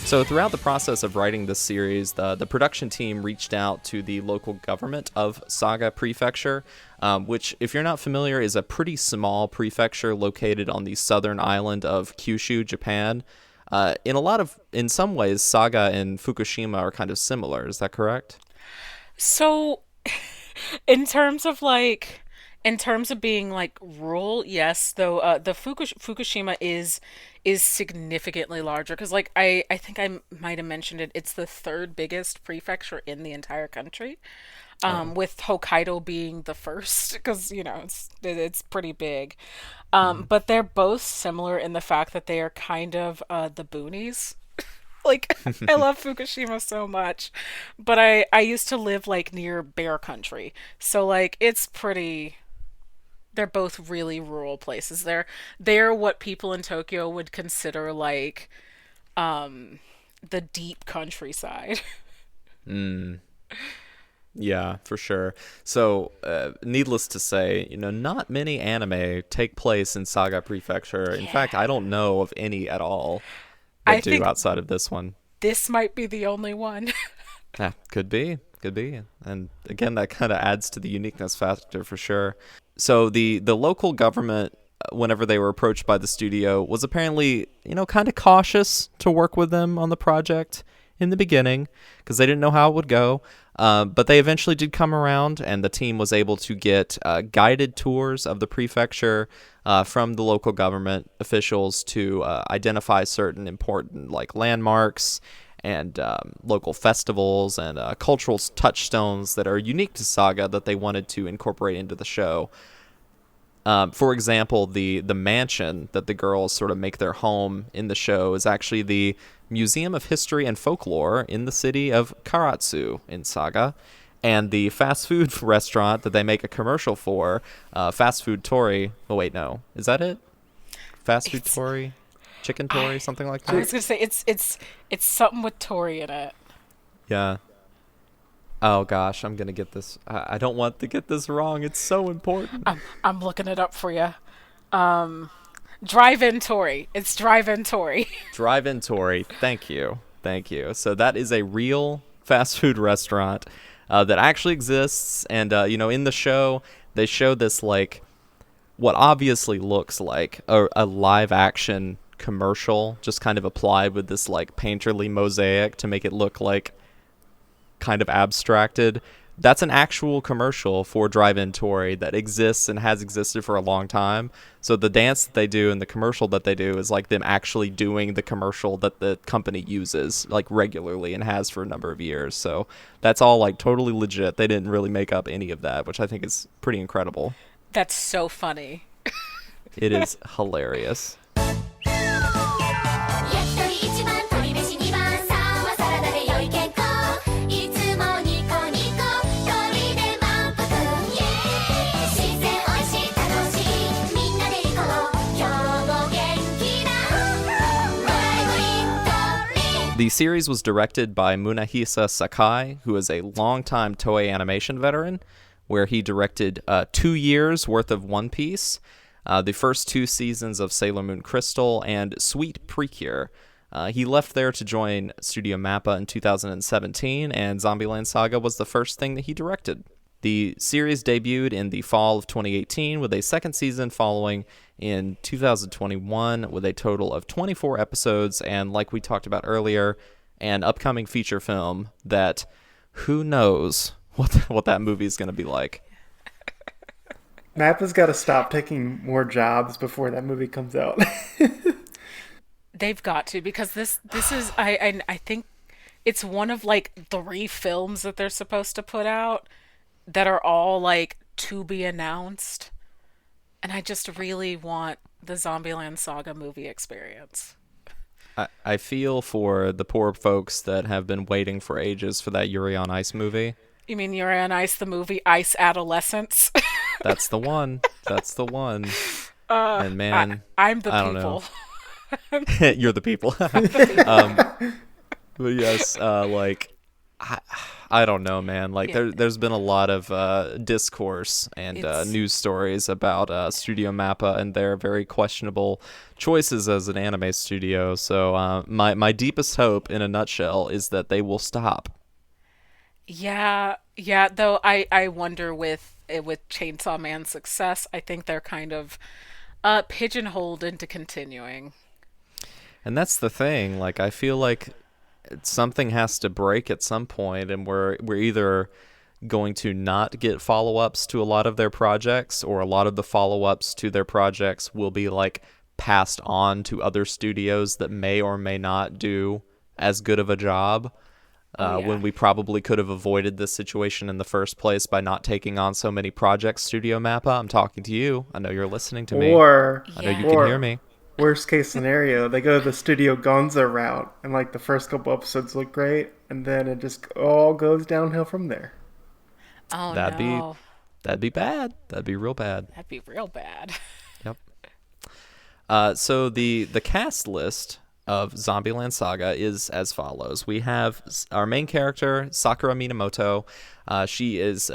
'So throughout the process of writing this series, the production team reached out to the local government of Saga Prefecture, which, if you're not familiar, is a pretty small prefecture located on the southern island of Kyushu, Japan. In some ways, Saga and Fukushima are kind of similar. Is that correct? So, in terms of like In terms of being like rural, yes, though the Fukushima is significantly larger because like I think I might have mentioned it. It's the third biggest prefecture in the entire country, Oh. with Hokkaido being the first because you know it's pretty big. Mhm. But they're both similar in the fact that they are kind of the boonies. Like I love Fukushima so much, but I used to live like near bear country, so like it's pretty. They're both really rural places. They're what people in Tokyo would consider like the deep countryside. Mm. Yeah, for sure. So, needless to say, not many anime take place in Saga Prefecture. In fact, I Yeah. don't know of any at all I that do think outside of this one. this might be the only one. Yeah, could be. And again, that kind of adds to the uniqueness factor for sure. So the local government, whenever they were approached by the studio, was apparently, kind of cautious to work with them on the project in the beginning because they didn't know how it would go. But they eventually did come around, and the team was able to get guided tours of the prefecture from the local government officials to identify certain important like landmarks and local festivals and cultural touchstones that are unique to Saga that they wanted to incorporate into the show. For example, the mansion that the girls sort of make their home in the show is actually the Museum of History and Folklore in the city of Karatsu in Saga. And the fast food restaurant that they make a commercial for, Fast Food Tori. Oh, wait, no. Is that it? Fast Food It's Tori? Chicken I Tori? Something like I that? was gonna say it's something with Tori in it. Yeah. Oh, gosh. I'm going to get this. I don't want to get this wrong. It's so important. I'm looking it up for you. Um, Drive-in Tori. It's Drive-in Tori. Drive-in Tori. Thank you. Thank you. So that is a real fast food restaurant that actually exists. And, in the show, they show this, like, what obviously looks like a live action commercial, just kind of applied with this, like, painterly mosaic to make it look like kind of abstracted. That's an actual commercial for Drive-In Tori that exists and has existed for a long time. So the dance that they do and the commercial that they do is like them actually doing the commercial that the company uses like regularly and has for a number of years. So that's all like totally legit. They didn't really make up any of that, which I think is pretty incredible. That's so funny. It is hilarious. 焼き鳥一番鳥飯二番三はサラダで良い健康いつもニコニコ鳥で満腹イエーイ自然おいしい楽しいみんなで行こう今日も元気だドライブイン鳥 The series was directed by Munahisa Sakai, who is a longtime Toei Animation veteran, where he directed 2 years worth of One Piece, the first 2 seasons of Sailor Moon Crystal, and Sweet Precure. He left there to join Studio Mappa in 2017, and Zombieland Saga was the first thing that he directed. The series debuted in the fall of 2018 with a second season following in 2021 with a total of 24 episodes, and like we talked about earlier, an upcoming feature film that who knows what that movie is going to be like. Mappa's got to stop taking more jobs before that movie comes out. They've got to because this is I think it's one of like 3 films that they're supposed to put out that are all like to be announced. And I just really want the Zombieland Saga movie experience. I feel for the poor folks that have been waiting for ages for that Yuri on Ice movie. You mean Yuri on Ice, the movie Ice Adolescence? That's the one. That's the one. And man, I'm the I don't people. know. You're the people. But yes, like I don't know, man. Like Yeah. there's been a lot of discourse and It's- news stories about Studio Mappa and their very questionable choices as an anime studio. So my deepest hope, in a nutshell, is that they will stop. Yeah, yeah, though I wonder with Chainsaw Man's success, I think they're kind of pigeonholed into continuing. And that's the thing. Like I feel like something has to break at some point, and we're either going to not get follow-ups to a lot of their projects, or a lot of the follow-ups to their projects will be like passed on to other studios that may or may not do as good of a job. When we probably could have avoided this situation in the first place by not taking on so many projects. Studio Mappa, I'm talking to you. I know you're listening to me. Or I know you can hear me. worst case scenario, they go the Studio Gonzo route, and like the first couple episodes look great, and then it just all goes downhill from there. Oh That'd no. be bad. That'd be real bad. That'd be real bad. Yep. So the cast list of Zombieland Saga is as follows. We have our main character, Sakura Minamoto. She is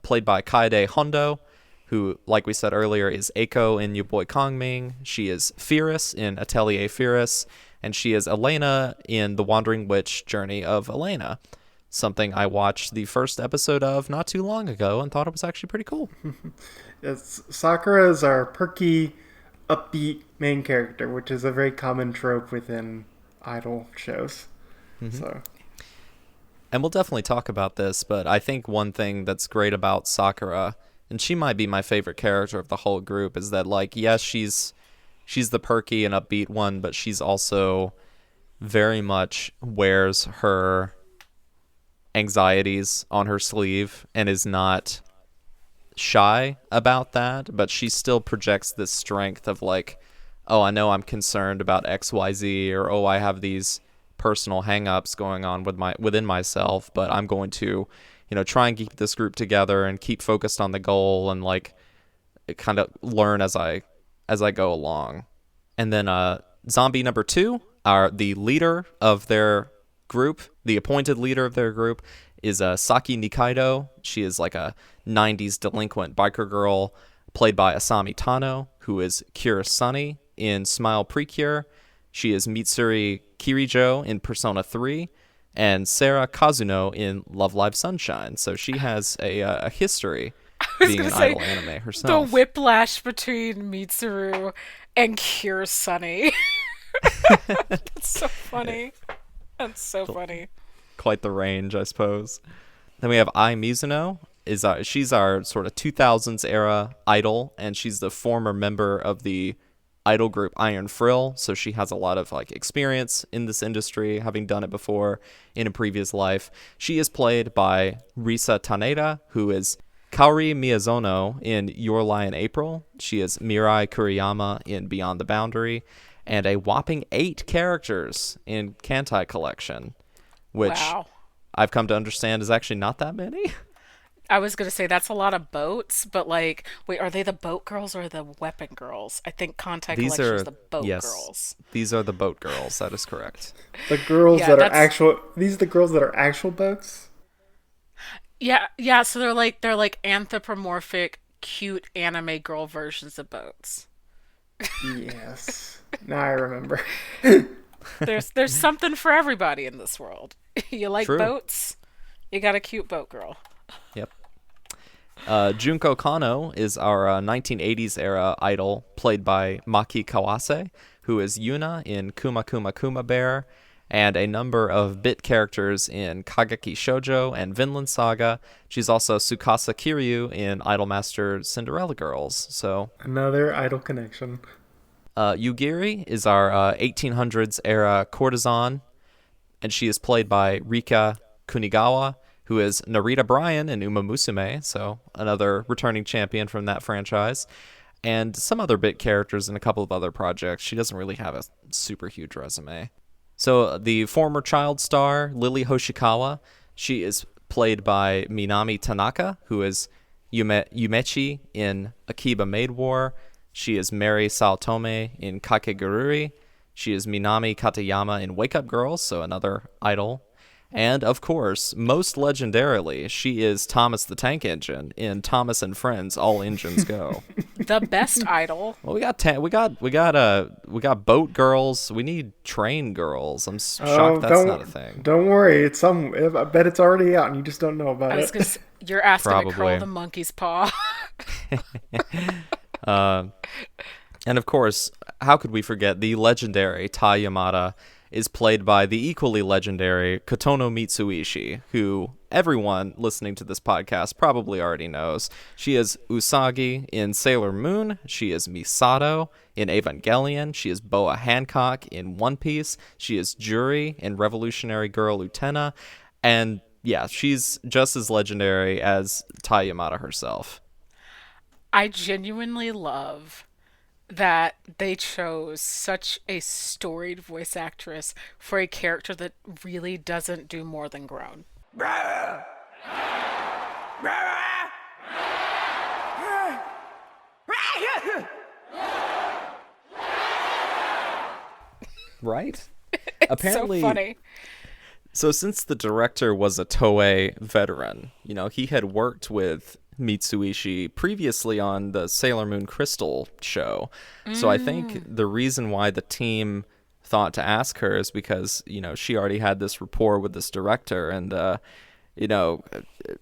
played by Kaede Hondo, who, like we said earlier, is Eiko in Your Boy Kongming. She is Fierce in Atelier Fierce, and she is Elena in The Wandering Witch Journey of Elena, something I watched the first episode of not too long ago and thought it was actually pretty cool. Yes, Sakura is our perky, upbeat main character, which is a very common trope within idol shows. So And we'll definitely talk about this, but I think one thing that's great about Sakura, and she might be my favorite character of the whole group, is that, like, yes, she's the perky and upbeat one, but she's also very much wears her anxieties on her sleeve and is not shy about that, but she still projects this strength of, like, oh, I know I'm concerned about XYZ, or oh, I have these personal hang-ups going on within myself, but I'm going to, try and keep this group together and keep focused on the goal, and like kind of learn as I go along. And then zombie number 2, the leader of their group, the appointed leader of their group, is Saki Nikaido. She is like a 90s delinquent biker girl played by Asami Tano, who is Cure Sunny in Smile Precure. She is Mitsuri Kirijo in Persona 3, and Sarah Kazuno in Love Live Sunshine. So she has a history being an idol anime herself. The whiplash between Mitsuru and Cure Sunny. That's so funny. That's so funny. Quite the range, I suppose. Then we have Ai Mizuno. She's our sort of 2000s era idol, and she's the former member of the idol group Iron Frill, so she has a lot of like experience in this industry, having done it before in a previous life. She is played by Risa Taneda, who is Kaori Miyazono in Your Lie in April. She is Mirai Kuriyama in Beyond the Boundary, and a whopping 8 characters in Kantai Collection, which Wow. I've come to understand is actually not that many. I was gonna say that's a lot of boats, but like, wait, are they the boat girls or the weapon girls? I think Contact Collection is the boat girls. These are the boat girls. That is correct. the girls Yeah, that are that's- actual. These are the girls that are actual boats. Yeah. So they're like anthropomorphic, cute anime girl versions of boats. Yes. Now I remember. There's something for everybody in this world. You like True. boats? You got a cute boat girl. Yep. Junko Kano is our 1980s era idol, played by Maki Kawase, who is Yuna in Kuma Kuma Kuma Bear, and a number of bit characters in Kageki Shoujo and Vinland Saga. She's also Tsukasa Kiryu in Idolmaster Cinderella Girls. So Another idol connection. Yugiri is our 1800s era courtesan, and she is played by Rika Kunigawa, who is Narita Bryan in Uma Musume, so another returning champion from that franchise, and some other bit characters in a couple of other projects. She doesn't really have a super huge resume. So the former child star, Lily Hoshikawa, she is played by Minami Tanaka, who is Yumechi in Akiba Maid War. She is Mary Saotome in Kakegururi. She is Minami Katayama in Wake Up Girls, so another idol. And, of course, most legendarily, she is Thomas the Tank Engine in Thomas and Friends, All Engines Go. The best idol. Well, we got boat girls. We need train girls. I'm shocked that's not a thing. Don't worry. I bet it's already out and you just don't know about I was it. gonna say, you're asking to Probably. curl the monkey's paw. And of course, how could we forget the legendary Tai Yamada is played by the equally legendary Kotono Mitsuishi, who everyone listening to this podcast probably already knows. She is Usagi in Sailor Moon. She is Misato in Evangelion. She is Boa Hancock in One Piece. She is Juri in Revolutionary Girl Utena. And yeah, she's just as legendary as Tai Yamada herself. I genuinely love that they chose such a storied voice actress for a character that really doesn't do more than groan. Right? It's Apparently, so funny. so since the director was a Toei veteran, he had worked with Mitsuishi previously on the Sailor Moon Crystal show. So I think the reason why the team thought to ask her is because, she already had this rapport with this director, and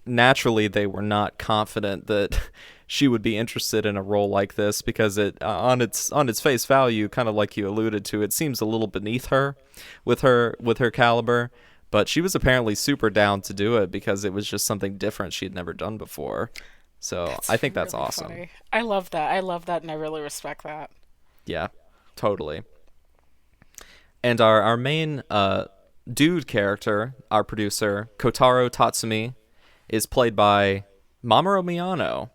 naturally they were not confident that she would be interested in a role like this, because it on its face value, kind of like you alluded to, it seems a little beneath her with her caliber. But she was apparently super down to do it because it was just something different she had never done before. So I think that's really awesome. funny. I love that. I love that, and I really respect that. Yeah, totally. And our main dude character, our producer, Kotaro Tatsumi, is played by Mamoru Miyano,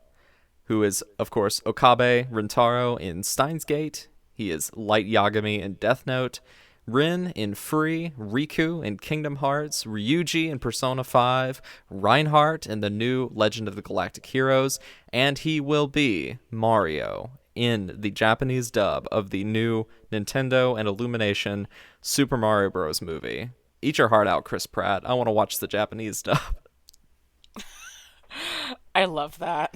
who is, of course, Okabe Rintaro in Steins Gate. He is Light Yagami in Death Note, Rin in Free, Riku in Kingdom Hearts, Ryuji in Persona 5, Reinhardt in the new Legend of the Galactic Heroes, and he will be Mario in the Japanese dub of the new Nintendo and Illumination Super Mario Bros. Movie. Eat your heart out, Chris Pratt. I want to watch the Japanese dub. I love that.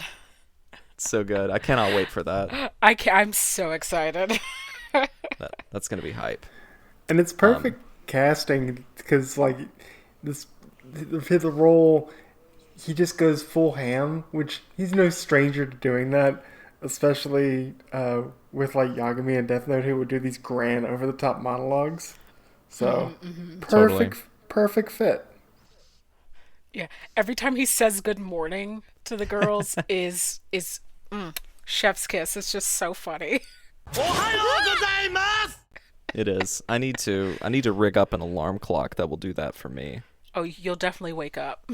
It's so good. I cannot wait for that. I'm so excited. That's going to be hype. And it's perfect casting because, like, the role, he just goes full ham, which he's no stranger to doing that, especially with, like, Yagami and Death Note, who would do these grand, over-the-top monologues. So, perfect fit. Yeah, every time he says good morning to the girls is chef's kiss. It's just so funny. It is. I need to rig up an alarm clock that will do that for me. Oh, you'll definitely wake up.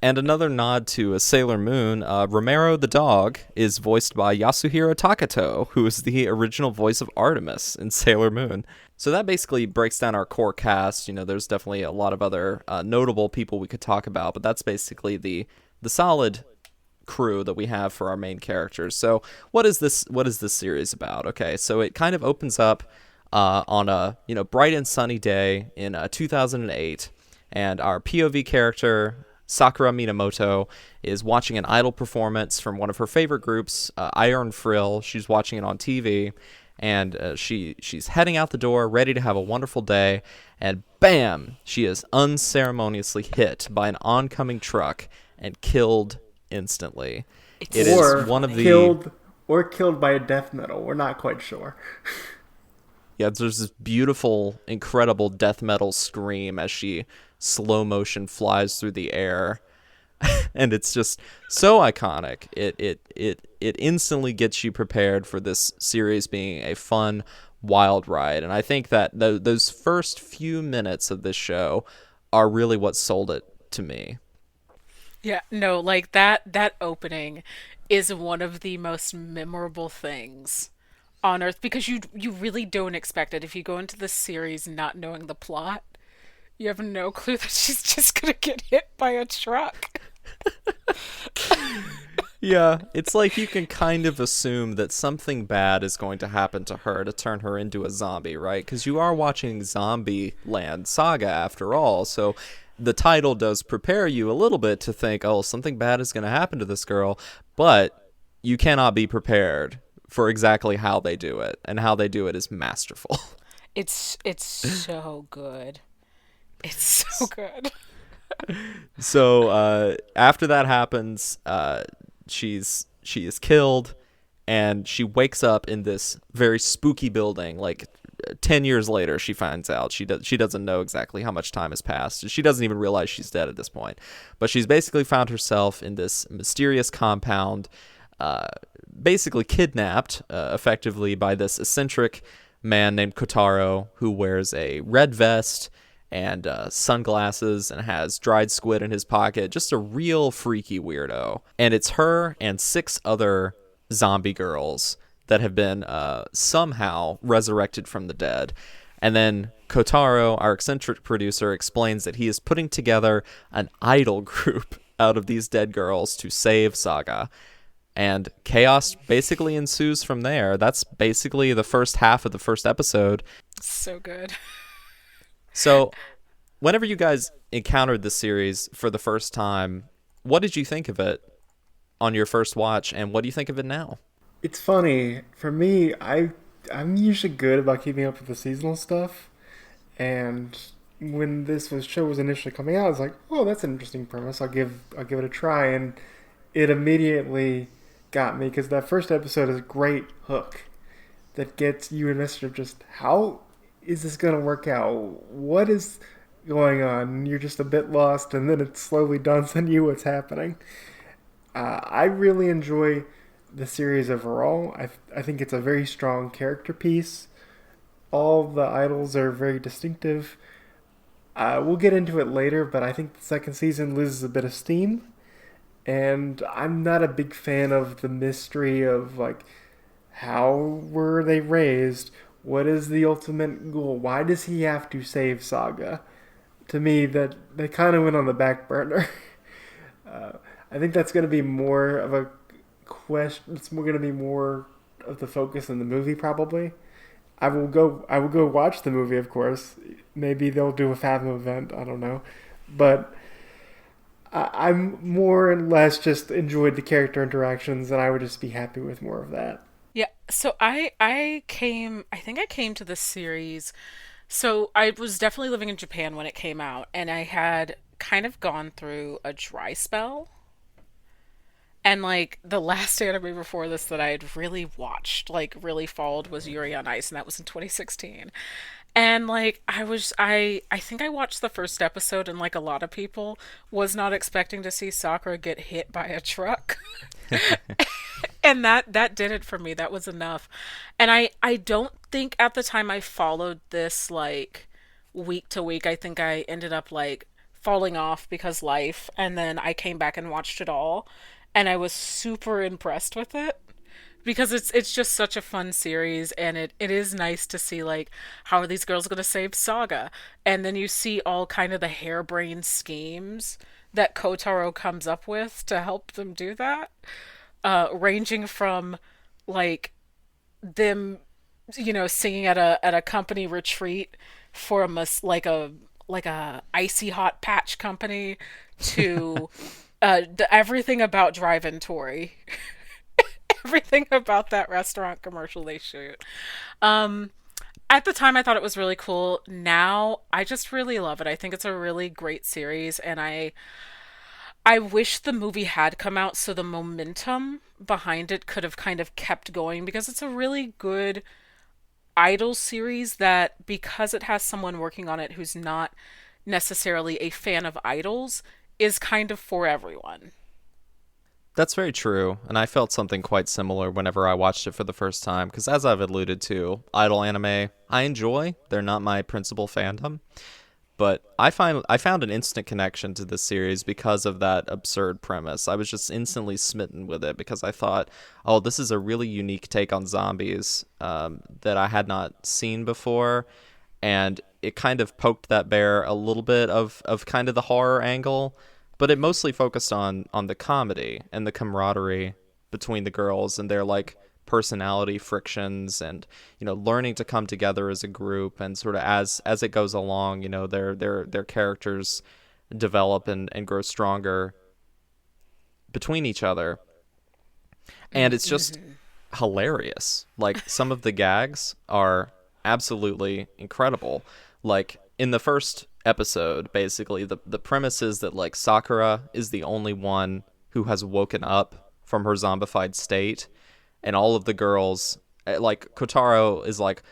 And another nod to a Sailor Moon, Romero the dog is voiced by Yasuhiro Takato, who is the original voice of Artemis in Sailor Moon. So that basically breaks down our core cast. There's definitely a lot of other notable people we could talk about, but that's basically the solid crew that we have for our main characters. So what is this series about? Okay, so it kind of opens up on a bright and sunny day in 2008, and our POV character Sakura Minamoto is watching an idol performance from one of her favorite groups, Iron Frill. She's watching it on TV, and she's heading out the door, ready to have a wonderful day, and bam, she is unceremoniously hit by an oncoming truck and killed instantly. It is one of the killed by a death metal. We're not quite sure. Yeah, there's this beautiful, incredible death metal scream as she slow motion flies through the air, and it's just so iconic. It instantly gets you prepared for this series being a fun, wild ride, and I think that those first few minutes of this show are really what sold it to me. Yeah, no, like that opening is one of the most memorable things on Earth, because you really don't expect it. If you go into this series not knowing the plot, you have no clue that she's just gonna get hit by a truck. Yeah, it's like you can kind of assume that something bad is going to happen to her to turn her into a zombie, right? Because you are watching Zombie Land Saga after all, so the title does prepare you a little bit to think, oh, something bad is going to happen to this girl, but you cannot be prepared for exactly how they do it, and how they do it is masterful. It's so good. It's so good. So after that happens, she is killed, and she wakes up in this very spooky building, like 10 years later, she finds out. She doesn't know exactly how much time has passed. She doesn't even realize she's dead at this point. But she's basically found herself in this mysterious compound, basically kidnapped, effectively, by this eccentric man named Kotaro, who wears a red vest and sunglasses and has dried squid in his pocket. Just a real freaky weirdo. And it's her and 6 other zombie girls that have been somehow resurrected from the dead. And then Kotaro, our eccentric producer, explains that he is putting together an idol group out of these dead girls to save Saga. And chaos basically ensues from there. That's basically the first half of the first episode. So good. So, whenever you guys encountered this series for the first time, what did you think of it on your first watch, and what do you think of it now? It's funny. For me, I'm usually good about keeping up with the seasonal stuff. And when show was initially coming out, I was like, oh, that's an interesting premise. I'll give it a try. And it immediately got me, because that first episode is a great hook that gets you invested of just how is this going to work out? What is going on? And you're just a bit lost, and then it slowly dawns on you what's happening. I really enjoy the series overall. I think it's a very strong character piece. All the idols are very distinctive. We'll get into it later, but I think the second season loses a bit of steam. And I'm not a big fan of the mystery of, like, how were they raised? What is the ultimate goal? Why does he have to save Saga? To me, that they kind of went on the back burner. I think that's going to be more of a question. It's going to be more of the focus in the movie, probably. I will go watch the movie, of course. Maybe they'll do a Fathom event. I don't know, but I'm more or less just enjoyed the character interactions, and I would just be happy with more of that. Yeah, so I think I came to this series. So I was definitely living in Japan when it came out, and I had kind of gone through a dry spell. And like the last anime before this that I had really watched, like really followed, was Yuri on Ice, and that was in 2016. And like I think I watched the first episode, and like a lot of people was not expecting to see Sakura get hit by a truck. And that did it for me. That was enough. And I don't think at the time I followed this like week to week. I think I ended up like falling off because life, and then I came back and watched it all, and I was super impressed with it because it's just such a fun series, and it is nice to see like how are these girls going to save Saga, and then you see all kind of the harebrained schemes that Kotaro comes up with to help them do that, ranging from like them, singing at a company retreat for like a icy hot patch company to everything about Drive-In Tori. Everything about that restaurant commercial they shoot. At the time, I thought it was really cool. Now, I just really love it. I think it's a really great series, and I wish the movie had come out so the momentum behind it could have kind of kept going, because it's a really good idol series that, because it has someone working on it who's not necessarily a fan of idols, is kind of for everyone. That's very true, and I felt something quite similar whenever I watched it for the first time, because as I've alluded to, idol anime I enjoy. They're not my principal fandom, but I found an instant connection to this series because of that absurd premise. I was just instantly smitten with it because I thought, oh, this is a really unique take on zombies that I had not seen before, and it kind of poked that bear a little bit of kind of the horror angle, but it mostly focused on the comedy and the camaraderie between the girls and their like personality frictions, and learning to come together as a group, and sort of as it goes along, their characters develop and grow stronger between each other. And it's just hilarious. Like, some of the gags are absolutely incredible. Like, in the first episode, basically the premise is that like Sakura is the only one who has woken up from her zombified state, and all of the girls, like Kotaro is like,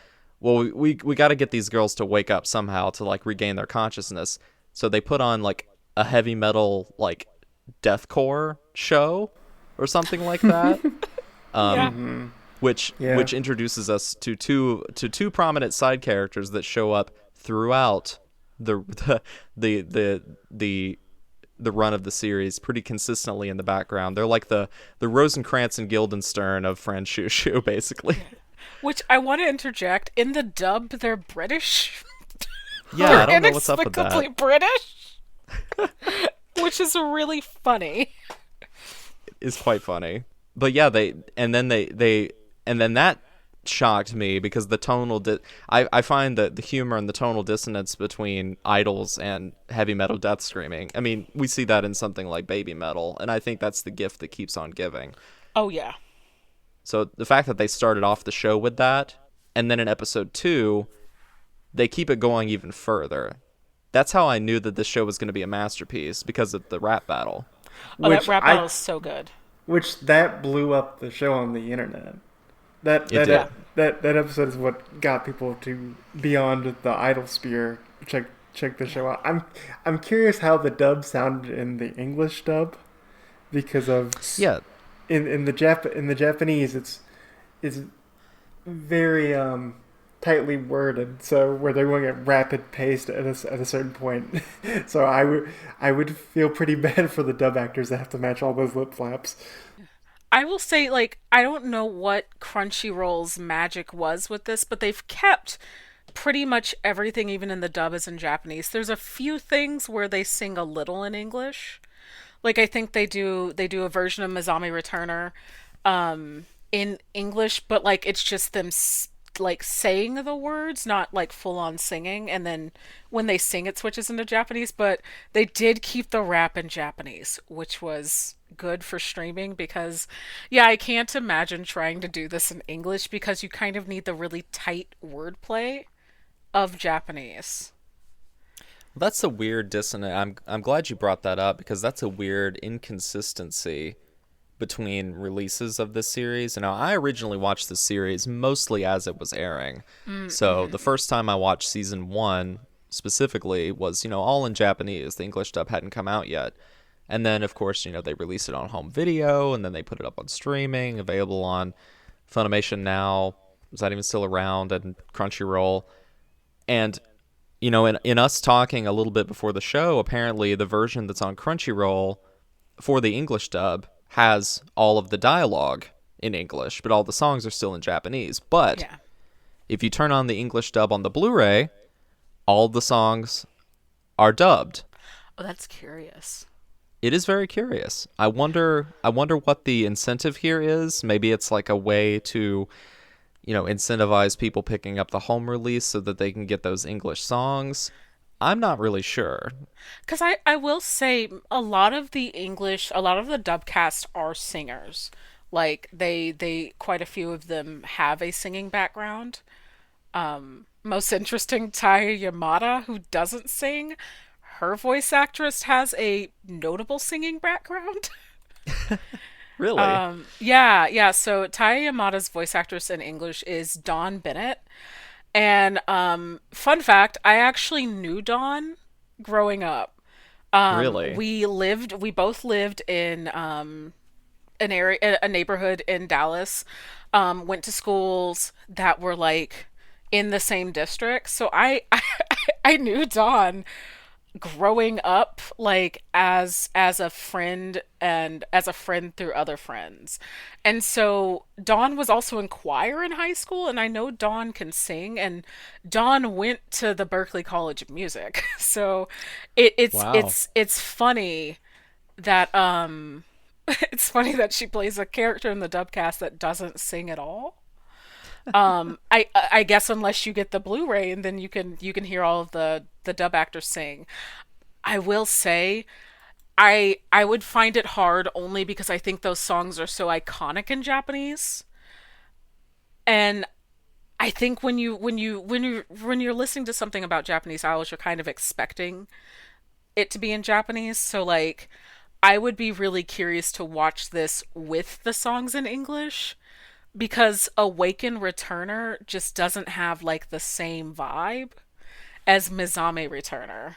well, we got to get these girls to wake up somehow to like regain their consciousness. So they put on like a heavy metal like deathcore show or something like that. Yeah. Yeah. Which introduces us to two prominent side characters that show up throughout the the the the the run of the series pretty consistently in the background. They're like the Rosencrantz and Guildenstern of Fran Shushu, basically. Which I want to interject. In the dub, they're British. Yeah, They're I don't know what's up with inexplicably that. British, which is really funny. It's quite funny. But yeah, and then that shocked me because the I find that the humor and the tonal dissonance between idols and heavy metal death screaming. I mean, we see that in something like baby metal, and I think that's the gift that keeps on giving. Oh yeah. So the fact that they started off the show with that, and then in episode 2, they keep it going even further. That's how I knew that this show was going to be a masterpiece, because of the rap battle. Oh, that Which rap I- battle is so good. Which that blew up the show on the internet. That It that did. that episode is what got people to beyond the idol sphere check the show out. I'm curious how the dub sounded in the English dub, because of Yeah, in the Japanese it's very tightly worded, so where they're going at rapid pace at a certain point. So I would feel pretty bad for the dub actors that have to match all those lip flaps. I will say, like, I don't know what Crunchyroll's magic was with this, but they've kept pretty much everything, even in the dub, is in Japanese. There's a few things where they sing a little in English. Like, I think they do a version of Mizami Returner in English, but like it's just them like saying the words, not like full on singing. And then when they sing, it switches into Japanese. But they did keep the rap in Japanese, which was good for streaming because, yeah, I can't imagine trying to do this in English because you kind of need the really tight wordplay of Japanese. that's a weird dissonance. I'm glad you brought that up, because that's a weird inconsistency between releases of this series. And now, I originally watched the series mostly as it was airing. So the first time I watched season 1 specifically was, all in Japanese. The English dub hadn't come out yet. And then, of course, they released it on home video, and then they put it up on streaming, available on Funimation Now. Is that even still around? And Crunchyroll. And, in us talking a little bit before the show, apparently the version that's on Crunchyroll for the English dub has all of the dialogue in English, but all the songs are still in Japanese. But Yeah. if you turn on the English dub on the Blu-ray, all the songs are dubbed. Oh, that's curious. It is very curious. I wonder what the incentive here is. Maybe it's like a way to, incentivize people picking up the home release so that they can get those English songs. I'm not really sure. Because I will say a lot of the dub cast are singers. Like they quite a few of them have a singing background. Most interesting, Taya Yamada, who doesn't sing, her voice actress has a notable singing background. Really? Yeah. So Taya Yamada's voice actress in English is Dawn Bennett. And fun fact, I actually knew Dawn growing up. Really? We both lived in a neighborhood in Dallas. Went to schools that were like in the same district. So I knew Dawn growing up, like as a friend, and as a friend through other friends. And so Dawn was also in choir in high school, and I know Dawn can sing, and Dawn went to the Berklee College of Music. So Wow. it's funny that it's funny that she plays a character in the dubcast that doesn't sing at all. I guess unless you get the Blu-ray, and then you can hear all of the dub actors sing. I will say, I would find it hard only because I think those songs are so iconic in Japanese. And I think when you're listening to something about Japanese idols, you're kind of expecting it to be in Japanese. So like, I would be really curious to watch this with the songs in English, because Awaken Returner just doesn't have like the same vibe as Mizame Returner.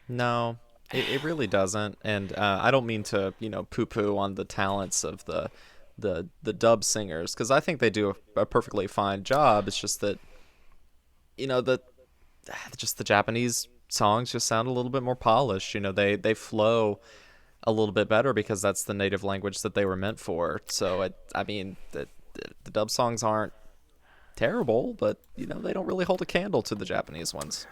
No, it really doesn't. And I don't mean to, poo-poo on the talents of the dub singers, because I think they do a perfectly fine job. It's just that, the just the Japanese songs just sound a little bit more polished. They flow a little bit better because that's the native language that they were meant for. So I mean, the dub songs aren't terrible, but they don't really hold a candle to the Japanese ones.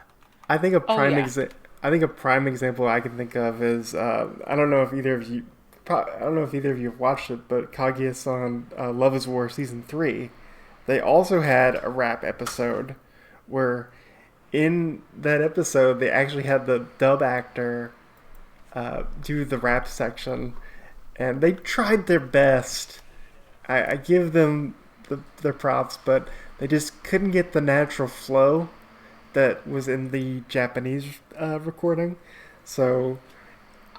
I think a Oh prime yeah. I think a prime example I can think of is I don't know if either of you I don't know if either of you have watched it, but Kaguya-san Love is War season 3, they also had a rap episode where in that episode they actually had the dub actor do the rap section, and they tried their best. I give them their props, but they just couldn't get the natural flow that was in the Japanese recording. So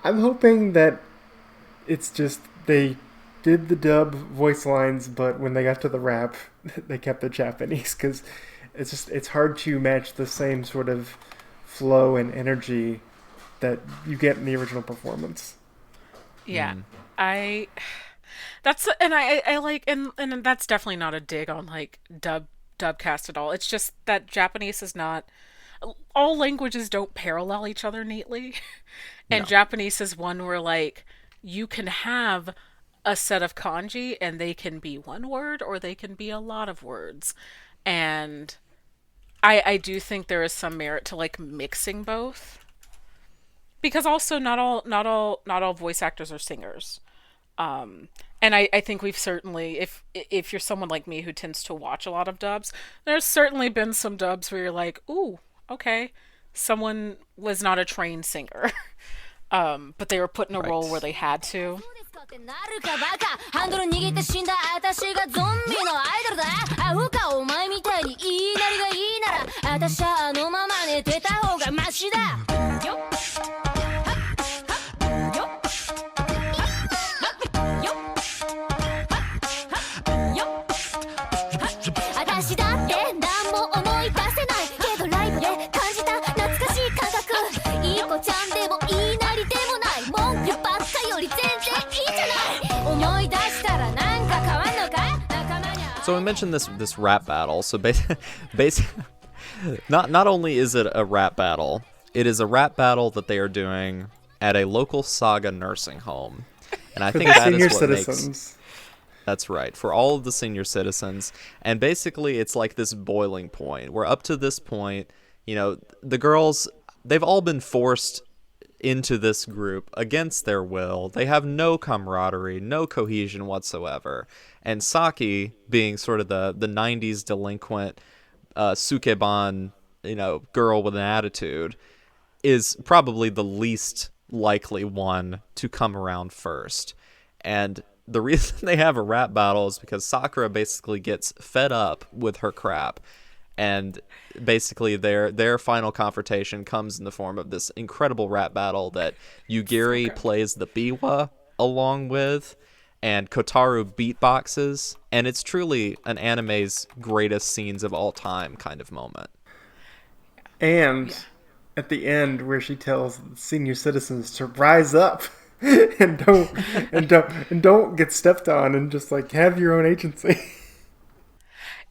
I'm hoping that it's just they did the dub voice lines, but when they got to the rap, they kept the Japanese, because it's hard to match the same sort of flow and energy that you get in the original performance. Yeah. I that's and I like and that's definitely not a dig on like dubcast at all. It's just that Japanese is not all languages don't parallel each other neatly. And No. Japanese is one where like you can have a set of kanji and they can be one word or they can be a lot of words. And I do think there is some merit to like mixing both. Because also not all voice actors are singers. And I think we've certainly, if you're someone like me who tends to watch a lot of dubs, there's certainly been some dubs where you're like, ooh, okay, someone was not a trained singer, but they were put in a role where Right. they had to. ってなるかバカハンドル握って死んだ私がゾンビのアイドルだアホかお前みたいに言いなりがいいなら私はあのまま寝てた方がマシだよっよっよっよっ私だって何も思い出せないけどライブで感じた懐かしい感覚いい子ちゃんでもいいなりでもない文句ばっかより全然いいじゃない思い出したらなんか変わんのか仲間に So we mentioned this rap battle. So basically, not only is it a rap battle, it is a rap battle that they are doing at a local Saga nursing home, and I For think the that senior is what makes. citizens. That's right, for all of the senior citizens. And basically, it's like this boiling point where up to this point, the girls, they've all been forced into this group against their will. They have no camaraderie, no cohesion whatsoever. And Saki, being sort of the 90s delinquent sukeban, girl with an attitude, is probably the least likely one to come around first. And the reason they have a rap battle is because Sakura basically gets fed up with her crap. And basically their final confrontation comes in the form of this incredible rap battle that Yugiri plays the biwa along with, and Kotaru beatboxes, and it's truly an anime's greatest scenes of all time kind of moment. And at the end, where she tells the senior citizens to rise up and don't get stepped on, and just like have your own agency.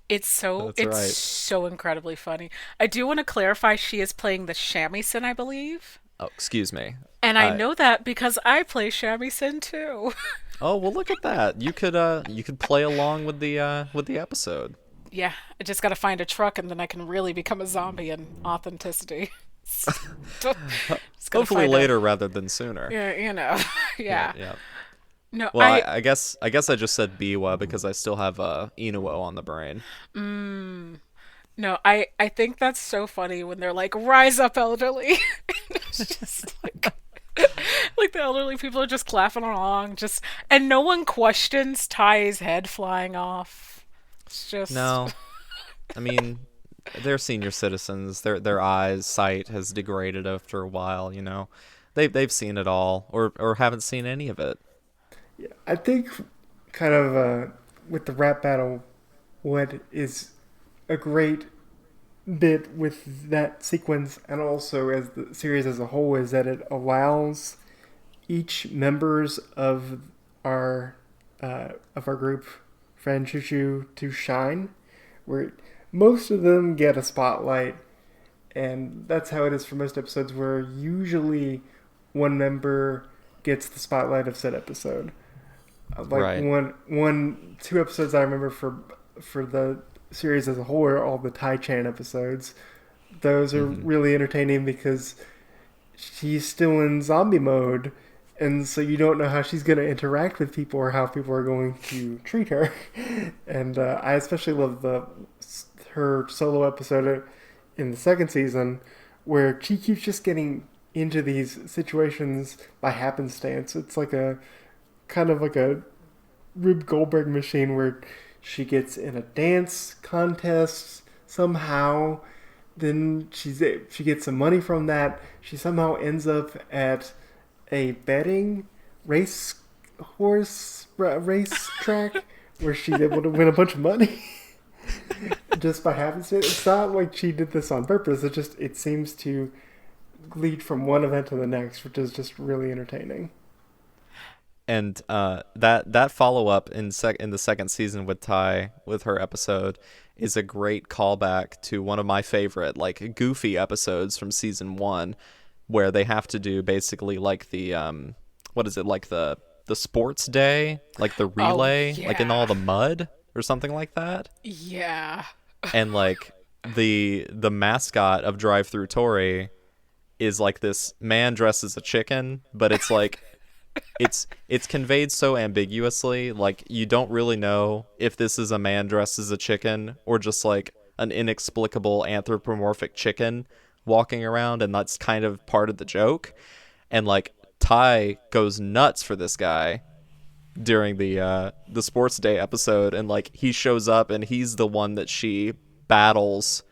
That's It's right. so incredibly funny. I do want to clarify she is playing the shamisen, I believe. Oh, excuse me. And I know that because I play shamisen too. Oh, well, look at that. You could play along with the episode. Yeah, I just gotta find a truck and then I can really become a zombie in authenticity. Just gotta Hopefully find a- later rather than sooner. yeah, yeah. Yeah. No, Well, I guess I just said Biwa because I still have Inuo on the brain. no, I think that's so funny when they're like, "Rise up, elderly." It's just like, like the elderly people are just clapping along, and no one questions Ty's head flying off. It's just No, I mean, they're senior citizens. Their eyes sight has degraded after a while. They've seen it all, or haven't seen any of it. I think kind of with the rap battle, what is a great bit with that sequence, and also as the series as a whole, is that it allows each members our of our group, friend Choo to shine. Where most of them get a spotlight, and that's how it is for most episodes. Where usually one member gets the spotlight of said episode. Like Right. two episodes I remember for the series as a whole are all the Tai Chan episodes. Those are Hmm. really entertaining because she's still in zombie mode, and so you don't know how she's going to interact with people or how people are going to treat her. And I especially love the her solo episode in the second season where she keeps just getting into these situations by happenstance. It's like a kind of like a Rube Goldberg machine where she gets in a dance contest somehow. Then she gets some money from that. She somehow ends up at a betting race race track where she's able to win a bunch of money just by happenstance. It's not like she did this on purpose. It seems to lead from one event to the next, which is just really entertaining. And that follow up in the second season with Ty with her episode is a great callback to one of my favorite like goofy episodes from season 1, where they have to do basically like the what is it, like the sports day, like the Oh, relay, like in all yeah. the mud or something like that. Yeah. And like the mascot of Drive Through Tori is like this man dressed as a chicken, but it's like it's conveyed so ambiguously, like you don't really know if this is a man dressed as a chicken or just like an inexplicable anthropomorphic chicken walking around, and that's kind of part of the joke. And like Ty goes nuts for this guy during the sports day episode, and like he shows up and he's the one that she battles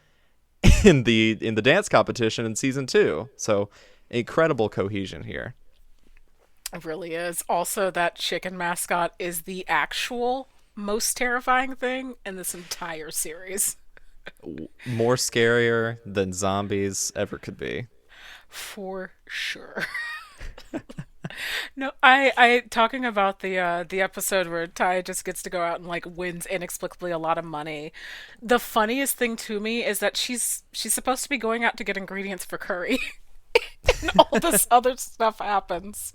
in the dance competition in season 2. So incredible cohesion here. It really is. Also, that chicken mascot is the actual most terrifying thing in this entire series. More scarier than zombies ever could be. For sure. No, I talking about the episode where Ty just gets to go out and like wins inexplicably a lot of money. The funniest thing to me is that she's supposed to be going out to get ingredients for curry, and all this other stuff happens.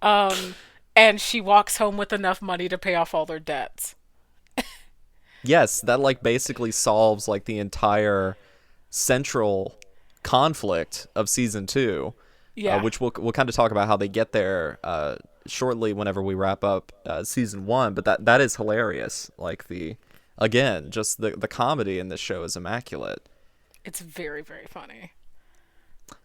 Um, and she walks home with enough money to pay off all their debts. Yes, that like basically solves like the entire central conflict of season 2, Yeah, which we'll kind of talk about how they get there shortly whenever we wrap up season 1. But that is hilarious. Like the again, just the comedy in this show is immaculate. it's very, very funny.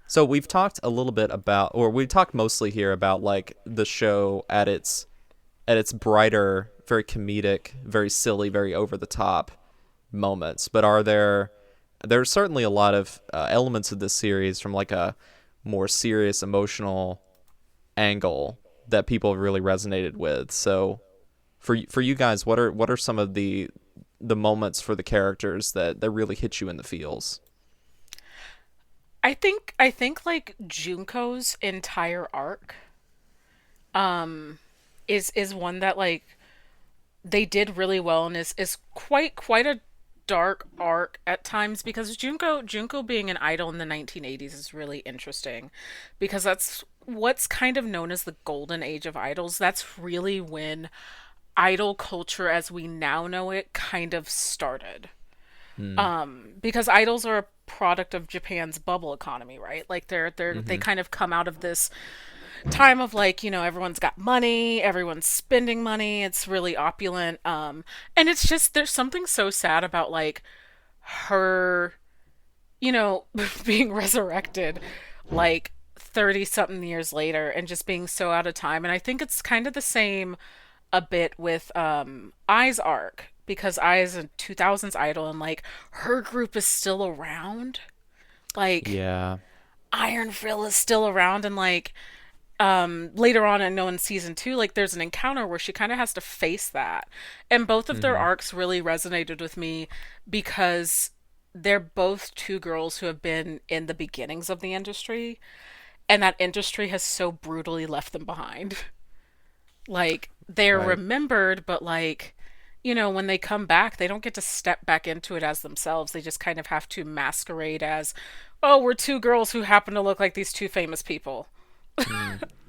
So we've talked a little bit about, or we talked mostly here about like the show at its brighter, very comedic, very silly, very over the top moments. But there's certainly a lot of elements of this series from like a more serious emotional angle that people have really resonated with. So for you guys, what are some of the moments for the characters that really hit you in the feels? I think like Junko's entire arc is one that like they did really well and is quite a dark arc at times because Junko being an idol in the 1980s is really interesting because that's what's kind of known as the golden age of idols. That's really when idol culture as we now know it kind of started. Because idols are a product of Japan's bubble economy, right? Like they Mm-hmm. kind of come out of this time of like, everyone's got money, everyone's spending money, it's really opulent. And it's just there's something so sad about like her, you know, being resurrected like 30 something years later and just being so out of time. And I think it's kind of the same a bit with Ai's arc because Ai is a 2000s idol and like her group is still around. Like Yeah. Iron Frill is still around and like later on, I know in season 2, like there's an encounter where she kind of has to face that. And both of their arcs really resonated with me because they're both two girls who have been in the beginnings of the industry, and that industry has so brutally left them behind. Like, they're Right. remembered, but like, when they come back, they don't get to step back into it as themselves. They just kind of have to masquerade as, oh, we're two girls who happen to look like these two famous people.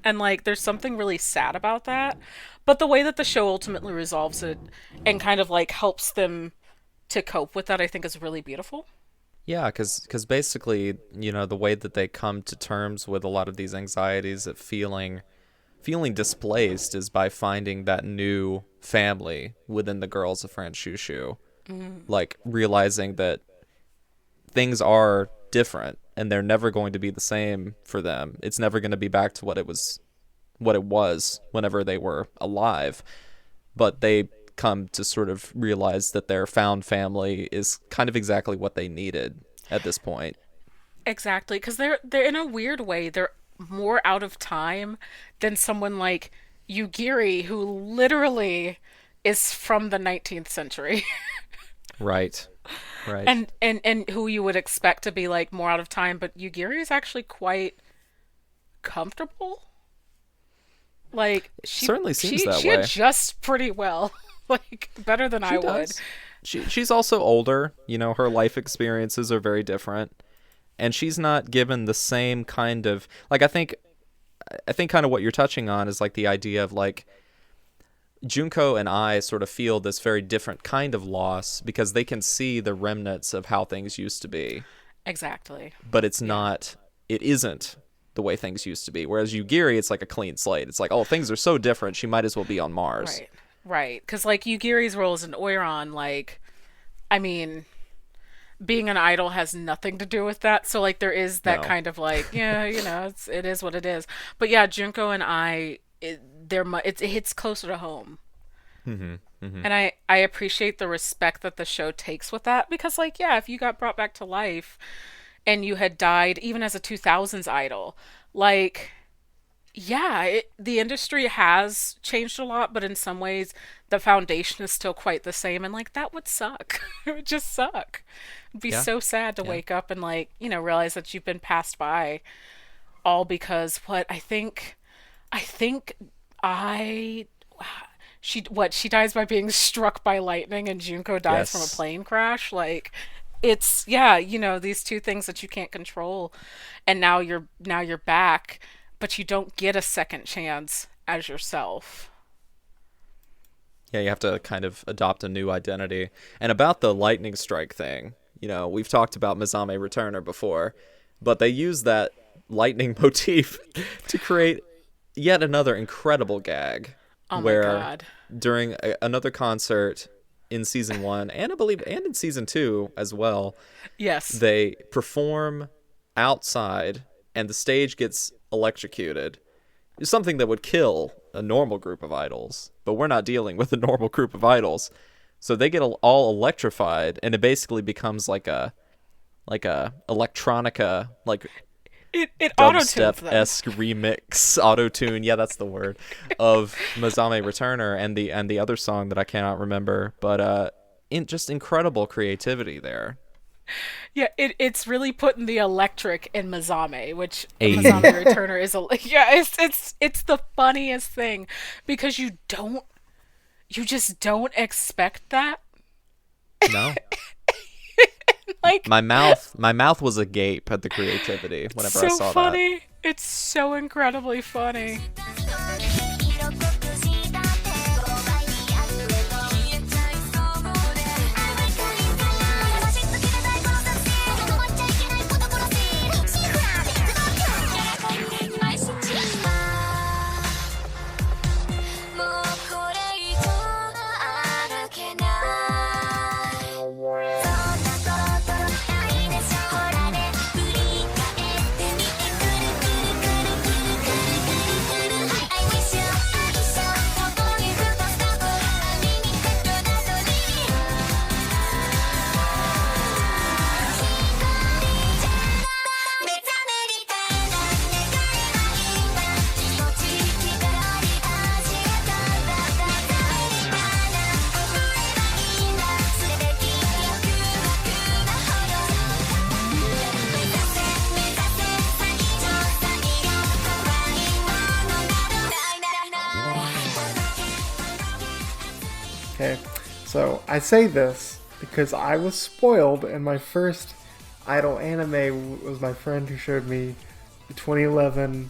And like, there's something really sad about that. But the way that the show ultimately resolves it and kind of like helps them to cope with that, I think is really beautiful. Yeah, because basically, the way that they come to terms with a lot of these anxieties of feeling displaced is by finding that new family within the girls of Fran Shushu. Like, realizing that things are different and they're never going to be the same for them. It's never going to be back to what it was whenever they were alive. But they come to sort of realize that their found family is kind of exactly what they needed at this point. Exactly, because they're in a weird way, they're more out of time than someone like Yugiri, who literally is from the 19th century. Right. Right. And who you would expect to be like more out of time, but Yugiri is actually quite comfortable. Like, Certainly seems that she way. adjusts pretty well. Like, better than I would. Does. She's also older. Her life experiences are very different, and she's not given the same kind of, like, I think kind of what you're touching on is like the idea of like Junko and I sort of feel this very different kind of loss because they can see the remnants of how things used to be, Exactly. but it isn't the way things used to be. Whereas Yugiri, it's like a clean slate. It's like, oh, things are so different. She might as well be on Mars. Right. Right. Because, like, Yugiri's role as an Oiron, like, I mean, being an idol has nothing to do with that. So, like, there is that No. kind of, like, yeah, it is what it is. But, yeah, Junko and I, it hits closer to home. And I appreciate the respect that the show takes with that. Because, like, yeah, if you got brought back to life and you had died, even as a 2000s idol, like, yeah, the industry has changed a lot, but in some ways, the foundation is still quite the same. And like, that would suck. It would just suck. It'd be Yeah. so sad to wake up and like, realize that you've been passed by, all because I she dies by being struck by lightning and Junko dies from a Yes. plane crash. Like, it's, yeah, these two things that you can't control, and now you're back, but you don't get a second chance as yourself. Yeah, you have to kind of adopt a new identity. And about the lightning strike thing, we've talked about Mizame Returner before, but they use that lightning motif to create yet another incredible gag. Oh my where God. during another concert in season 1, and I believe and in season 2 as well, Yes. they perform outside and the stage gets electrocuted. It's something that would kill a normal group of idols, but we're not dealing with a normal group of idols. So they get all electrified, and it basically becomes like a electronica, like It auto-tunes them. dubstep-esque remix, auto-tune, yeah, that's the word, of Mizame Returner and the other song that I cannot remember, but just incredible creativity there. Yeah, it's really putting the electric in Mizame, which Ayy. Mizame Returner is it's the funniest thing because you just don't expect that. No. Like, My mouth was agape at the creativity whenever I so saw funny. It's so incredibly funny. 色濃くした手を前にあふれと消えちゃいそうであばかりから正しく決めたい殺さし止まっちゃいけないこと殺しシフラーで行くの毎日はもうこれ以上歩けないそんなことないでしょほらね振り返ってみてくるくるくるくるくるくるくるくる I say this because I was spoiled, and my first idol anime was my friend who showed me the 2011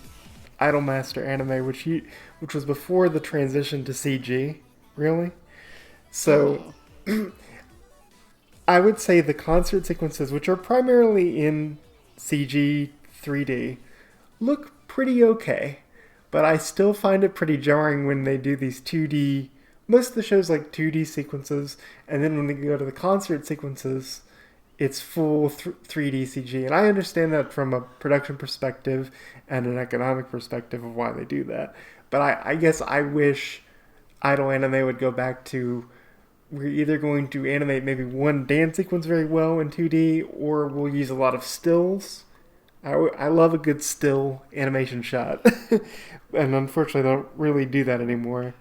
Idolmaster anime, which was before the transition to CG. Really, so I would say the concert sequences, which are primarily in CG 3D, look pretty okay. But I still find it pretty jarring when they do these 2D. Most of the shows like 2D sequences, and then when they go to the concert sequences, it's full 3D CG. And I understand that from a production perspective and an economic perspective of why they do that. But I guess I wish idol anime would go back to, we're either going to animate maybe one dance sequence very well in 2D, or we'll use a lot of stills. I love a good still animation shot, and unfortunately, they don't really do that anymore.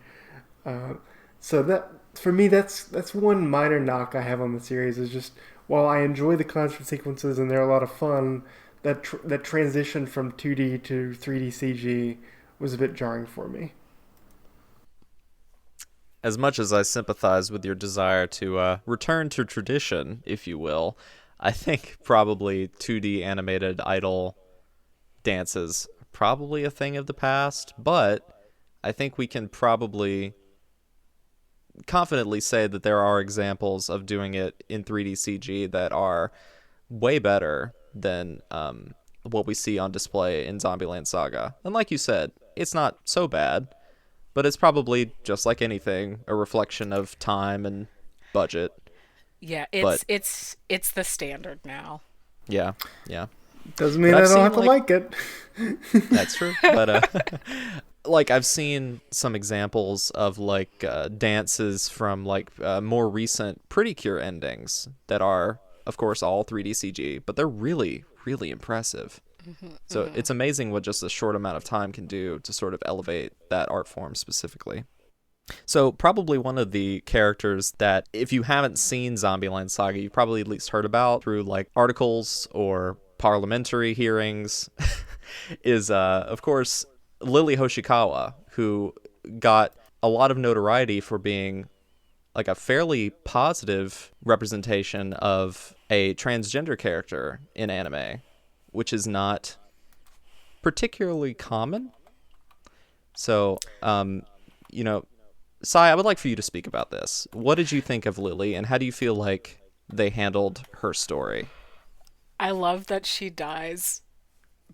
So that, for me, that's one minor knock I have on the series. Is just, while I enjoy the concert sequences and they're a lot of fun, that transition from 2D to 3D CG was a bit jarring for me. As much as I sympathize with your desire to return to tradition, if you will, I think probably 2D animated idol dances are probably a thing of the past, but I think we can probably confidently say that there are examples of doing it in 3D CG that are way better than what we see on display in Zombieland Saga. And like you said, it's not so bad, but it's probably, just like anything, a reflection of time and budget. Yeah, But it's the standard now. yeah, yeah. Doesn't mean But I I've don't seen, have to like it. That's true. But like, I've seen some examples of like dances from like more recent Pretty Cure endings that are, of course, all 3D CG, but they're really, really impressive. So it's amazing what just a short amount of time can do to sort of elevate that art form specifically. So probably one of the characters that, if you haven't seen Zombieland Saga, you've probably at least heard about through like articles or parliamentary hearings, is of course Lily Hoshikawa, who got a lot of notoriety for being like a fairly positive representation of a transgender character in anime, which is not particularly common. So, Sai, I would like for you to speak about this. What did you think of Lily, and how do you feel like they handled her story? I love that she dies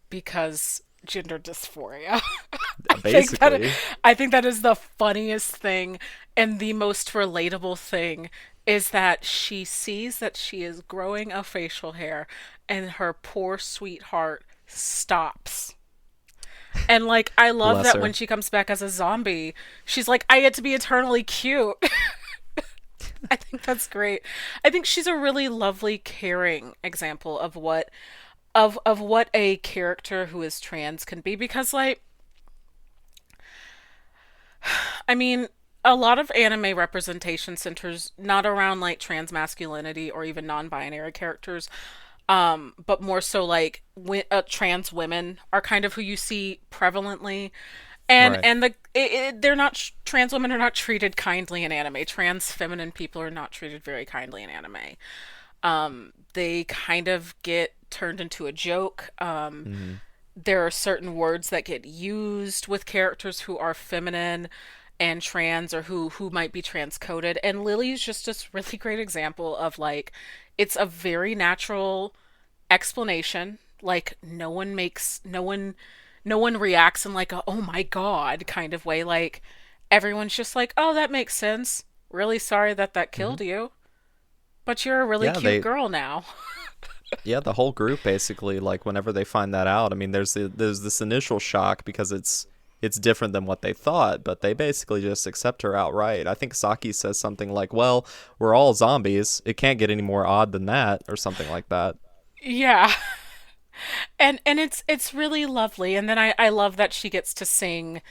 because gender dysphoria. Basically. I think that is the funniest thing, and the most relatable thing is that she sees that she is growing a facial hair, and her poor sweetheart stops. And like, I love Bless that her. when she comes back as a zombie, she's like, I get to be eternally cute. I think that's great. I think she's a really lovely, caring example of what a character who is trans can be, because like, I mean, a lot of anime representation centers not around like trans masculinity or even non-binary characters, but more so like trans women are kind of who you see prevalently, and Right. they're not trans women are not treated kindly in anime. Trans feminine people are not treated very kindly in anime. They kind of get turned into a joke. There are certain words that get used with characters who are feminine and trans, or who might be transcoded. And Lily's just this really great example of like, it's a very natural explanation. Like, no one reacts in like a oh my god kind of way. Like, everyone's just like, oh, that makes sense. Really sorry that killed you, but you're a really Yeah, cute girl now. Yeah, the whole group basically, like whenever they find that out, I mean, there's this initial shock because it's different than what they thought, but they basically just accept her outright. I think Saki says something like, "Well, we're all zombies. It can't get any more odd than that," or something like that. Yeah. And it's really lovely. And then I love that she gets to sing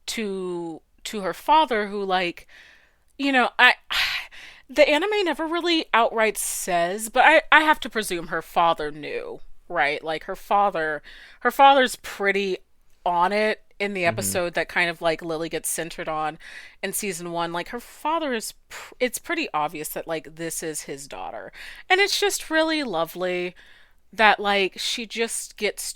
to her father, who like, I the anime never really outright says, but I have to presume her father knew, right? Like, her father's pretty on it in the Hmm. episode that kind of like Lily gets centered on in season 1. Like her father is it's pretty obvious that like this is his daughter. And it's just really lovely that like she just gets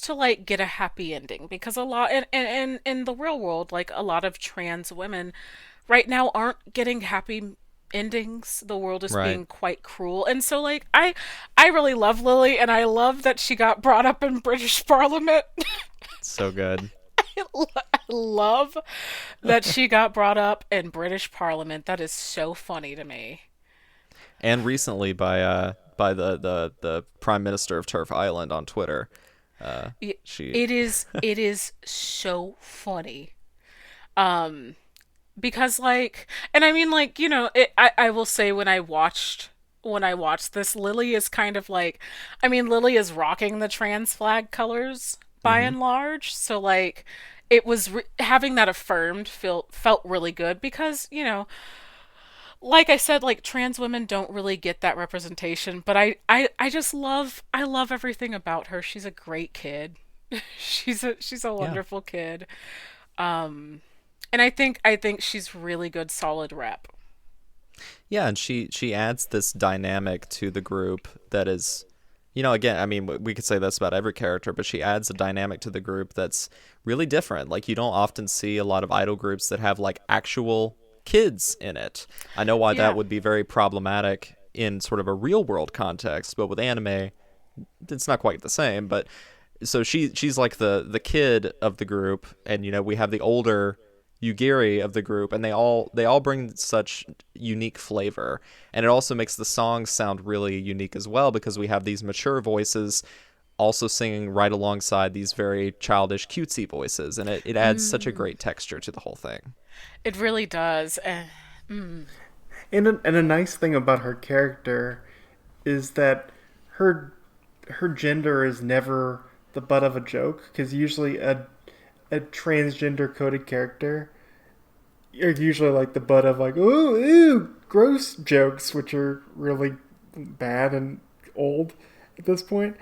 to like get a happy ending, because a lot in the real world, like a lot of trans women right now aren't getting happy endings. The world is Right. being quite cruel. And so like I really love Lily, and I love that she got brought up in British Parliament. So good. I love that she got brought up in British Parliament. That is so funny to me. And recently by the Prime Minister of Turf Island on Twitter. Y- She it is so funny. Um because like, and I mean like, I will say, when I watched this, Lily is kind of like, I mean, Lily is rocking the trans flag colors by Mhm. and large. So like it was having that affirmed felt really good, because like I said, like trans women don't really get that representation, but I just love everything about her. She's a great kid. She's a Yeah. wonderful kid. And I think she's really good solid rep. Yeah, and she adds this dynamic to the group that is, again, I mean, we could say this about every character, but she adds a dynamic to the group that's really different. Like you don't often see a lot of idol groups that have like actual kids in it. I know why that Yeah. would be very problematic in sort of a real world context, but with anime, it's not quite the same. But so she's like the kid of the group, and we have the older Yugiri of the group, and they all bring such unique flavor, and it also makes the songs sound really unique as well, because we have these mature voices also singing right alongside these very childish cutesy voices, and it adds such a great texture to the whole thing. It really does. And a nice thing about her character is that her her gender is never the butt of a joke, because usually a transgender coded character are usually like the butt of like ooh ooh gross jokes, which are really bad and old at this point.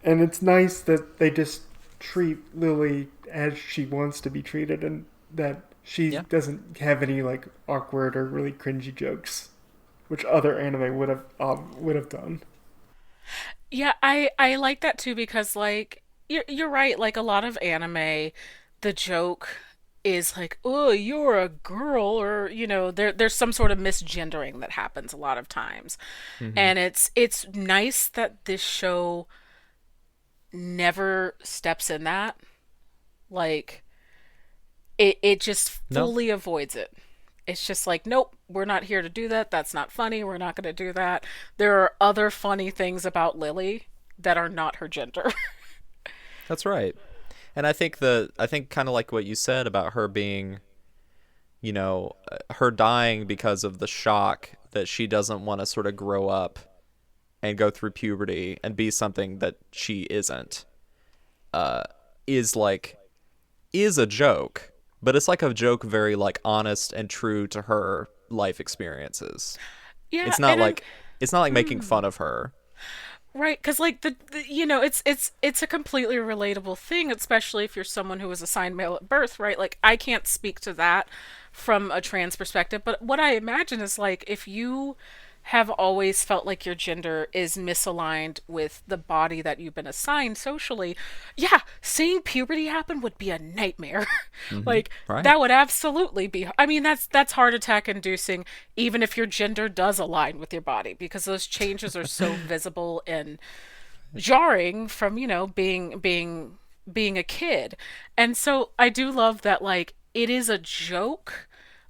And it's nice that they just treat Lily as she wants to be treated, and that she Yeah. doesn't have any like awkward or really cringy jokes, which other anime would have done. Yeah, I like that too, because like you're right, like a lot of anime, the joke is like, "Oh, you're a girl," or there's some sort of misgendering that happens a lot of times. Hmm. And it's nice that this show never steps in that. Like it just No, fully avoids it. It's just like, nope, we're not here to do that. That's not funny. We're not going to do that. There are other funny things about Lily that are not her gender. that's right. And I think kind of like what you said about her being, her dying because of the shock that she doesn't want to sort of grow up and go through puberty and be something that she isn't, uh, is like is a joke, but it's like a joke very like honest and true to her life experiences. Yeah, It's not and I'm like it's not like making fun of her. right, because like it's a completely relatable thing, especially if you're someone who was assigned male at birth, right? Like I can't speak to that from a trans perspective, but what I imagine is like, if you have always felt like your gender is misaligned with the body that you've been assigned socially, yeah, seeing puberty happen would be a nightmare. Hmm. Like Right. that would absolutely be, I mean, that's heart attack inducing, even if your gender does align with your body, because those changes are so visible and jarring from being a kid. And so I do love that, like, it is a joke,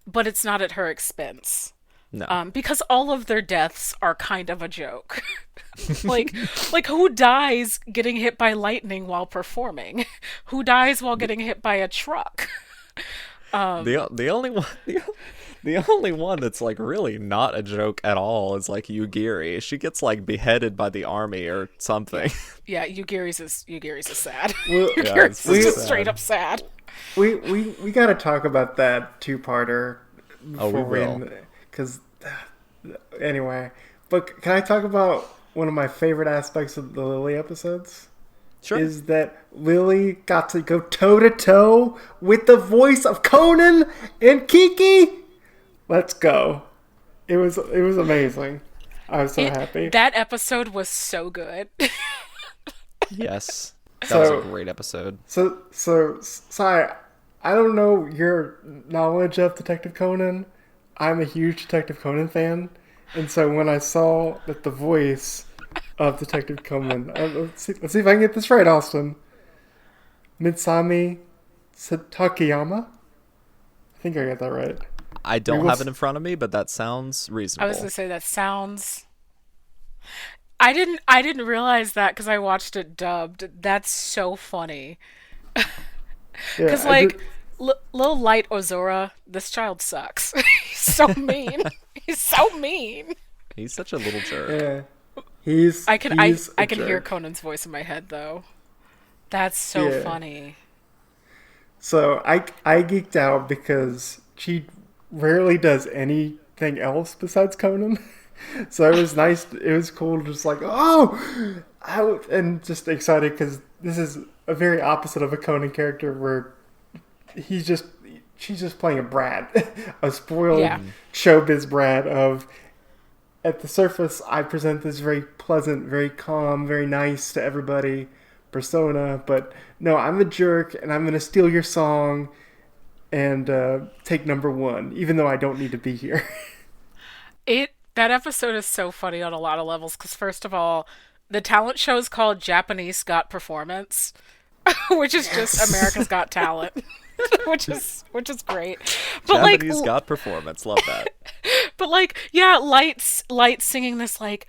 but it's not at her expense. No. Because all of their deaths are kind of a joke. like like who dies getting hit by lightning while performing? Who dies while getting hit by a truck? The only one the only one that's like really not a joke at all is like Yugiri. She gets like beheaded by the army or something. Yeah, Yugiri's is sad. Well, Yeah, it's Yugiri's is pretty just sad. straight up sad. we got to talk about that two-parter Oh, we before we will. end, because anyway. But can I talk about one of my favorite aspects of the Lily episodes? Sure. is that Lily got to go toe to toe with the voice of Conan and Kiki. Let's go. It was amazing. I was so happy. That episode was so good. Yes. That was So- a great episode. So, Sai, I don't know your knowledge of Detective Conan. I'm a huge Detective Conan fan, and so when I saw that the voice of Detective Conan, let's see if I can get this right, Austin. Mitsami Takayama. I think I got that right. I don't will have it s- in front of me, but that sounds I reasonable. was gonna say that sounds. I didn't realize that because I watched it dubbed. That's so funny. Yeah, Because like little light Ozora, this child sucks. He's so mean. He's so mean. He's such a little jerk. yeah, he's I can he's I a can hear jerk. Conan's voice in my head though. That's so Yeah. funny. So I geeked out because she rarely does anything else besides Conan. So it was nice. It was cool, just like and just excited because this is a very opposite of a Conan character where she's just playing a brat, a spoiled Yeah. showbiz brat. Of at the surface, I present this very pleasant, very calm, very nice to everybody persona, but no, I'm a jerk and I'm gonna steal your song and take number one, even though I don't need to be here. That episode is so funny on a lot of levels because first of all, the talent show is called Japanese Got Performance, which is just America's Got Talent, which is great. But Japanese like, got performance. Love that. but like, yeah, Light singing this like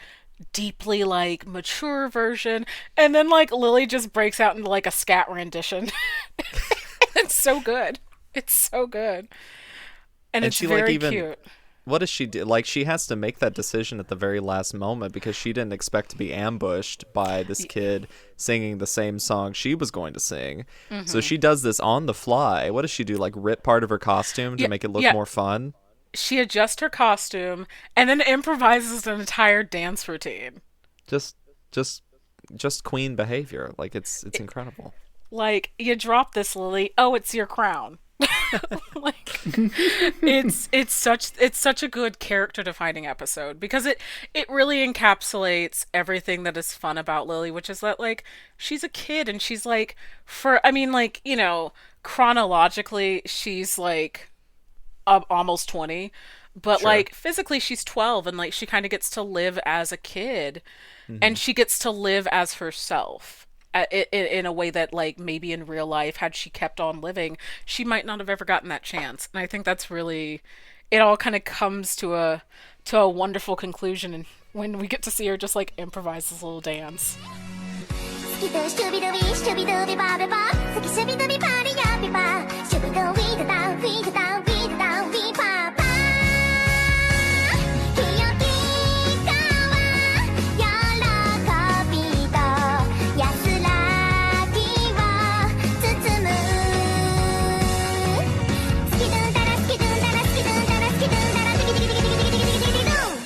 deeply like mature version, and then like Lily just breaks out into like a scat rendition. It's so good. It's so good, and it's she, like, very even- cute. What does she do? Like, she has to make that decision at the very last moment because she didn't expect to be ambushed by this kid singing the same song she was going to sing. Mm-hmm. So she does this on the fly. What does she do? Like, rip part of her costume to Yeah, make it look yeah. more fun? She adjusts her costume and then improvises an entire dance routine. Just queen behavior. Like, it's incredible. Like, you drop this, Lily. Oh, it's your crown. Like, it's such a good character defining episode because it really encapsulates everything that is fun about Lily, which is that like she's a kid and she's like like, you know, chronologically she's like almost 20, but Sure. like physically she's 12 and like she kind of gets to live as a kid and she gets to live as herself in a way that like maybe in real life had she kept on living she might not have ever gotten that chance. And I think that's really it all kind of comes to a wonderful conclusion and when we get to see her just like improvise this little dance. スキドシュビドビシュビドビバベバスキシュビドビパリヤビバシュビドウィードダウウィードダウウィードダウウィーパパ清き川喜びと安らぎを包むスキドゥンダラスキドゥンダラスキドゥンダラスキドゥンダラディギディギディギディギディギディギディギディドゥン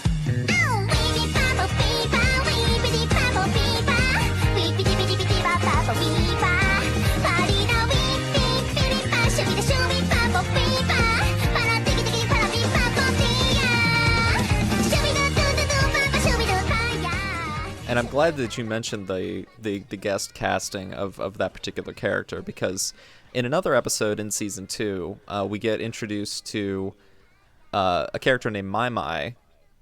Oh, we be papa fever, we be papa fever, we be be be be papa fever. Party now, we be be papa, shoo be shoo be papa fever. Para tiki tiki para be papa fever. Shoo be do do do do papa shoo be do fire. And I'm glad that you mentioned the guest casting of that particular character because in another episode in season 2, we get introduced to a character named Mai Mai,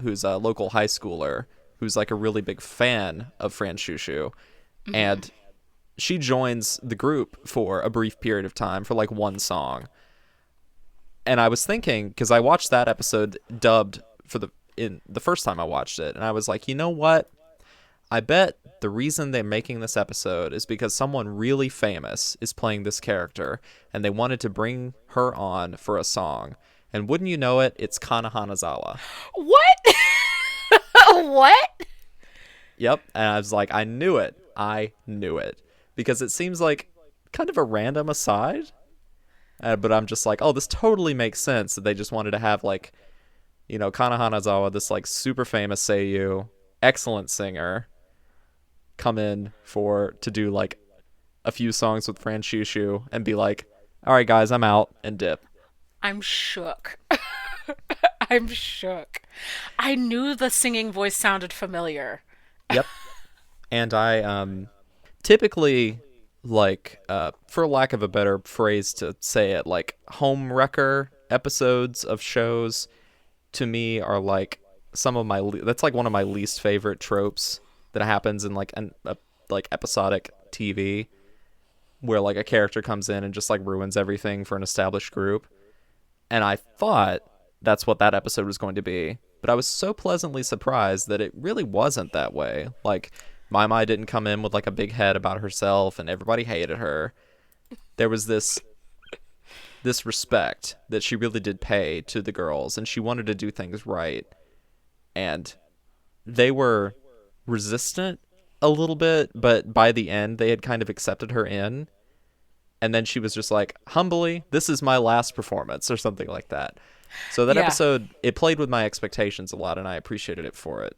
who's a local high schooler who's like a really big fan of Fran Shushu, and she joins the group for a brief period of time for like one song. And I was thinking, because I watched that episode dubbed in the first time I watched it, and I was like, you know what? I bet the reason they're making this episode is because someone really famous is playing this character, and they wanted to bring her on for a song. And wouldn't you know it, it's Kana Hanazawa. What? What? Yep, and I was like, I knew it. Because it seems like kind of a random aside, but I'm just like, oh, this totally makes sense that they just wanted to have like, you know, Kana Hanazawa, this like super famous seiyuu, excellent singer, come in to do like a few songs with Fran Shushu and be like, all right, guys, I'm out, and dip. I'm shook. I'm shook. I knew the singing voice sounded familiar. Yep. And I typically, like, for lack of a better phrase to say it, like, home wrecker episodes of shows to me are like some of my that's like one of my least favorite tropes that happens in like like episodic TV, where like a character comes in and just like ruins everything for an established group. And I thought that's what that episode was going to be, but I was so pleasantly surprised that it really wasn't that way. Like, Mai Mai didn't come in with like a big head about herself and everybody hated her. There was this respect that she really did pay to the girls, and she wanted to do things right. And they were resistant a little bit, but by the end they had kind of accepted her in. And then she was just like, humbly, this is my last performance, or something like that. So that episode, it played with my expectations a lot, and I appreciated it for it.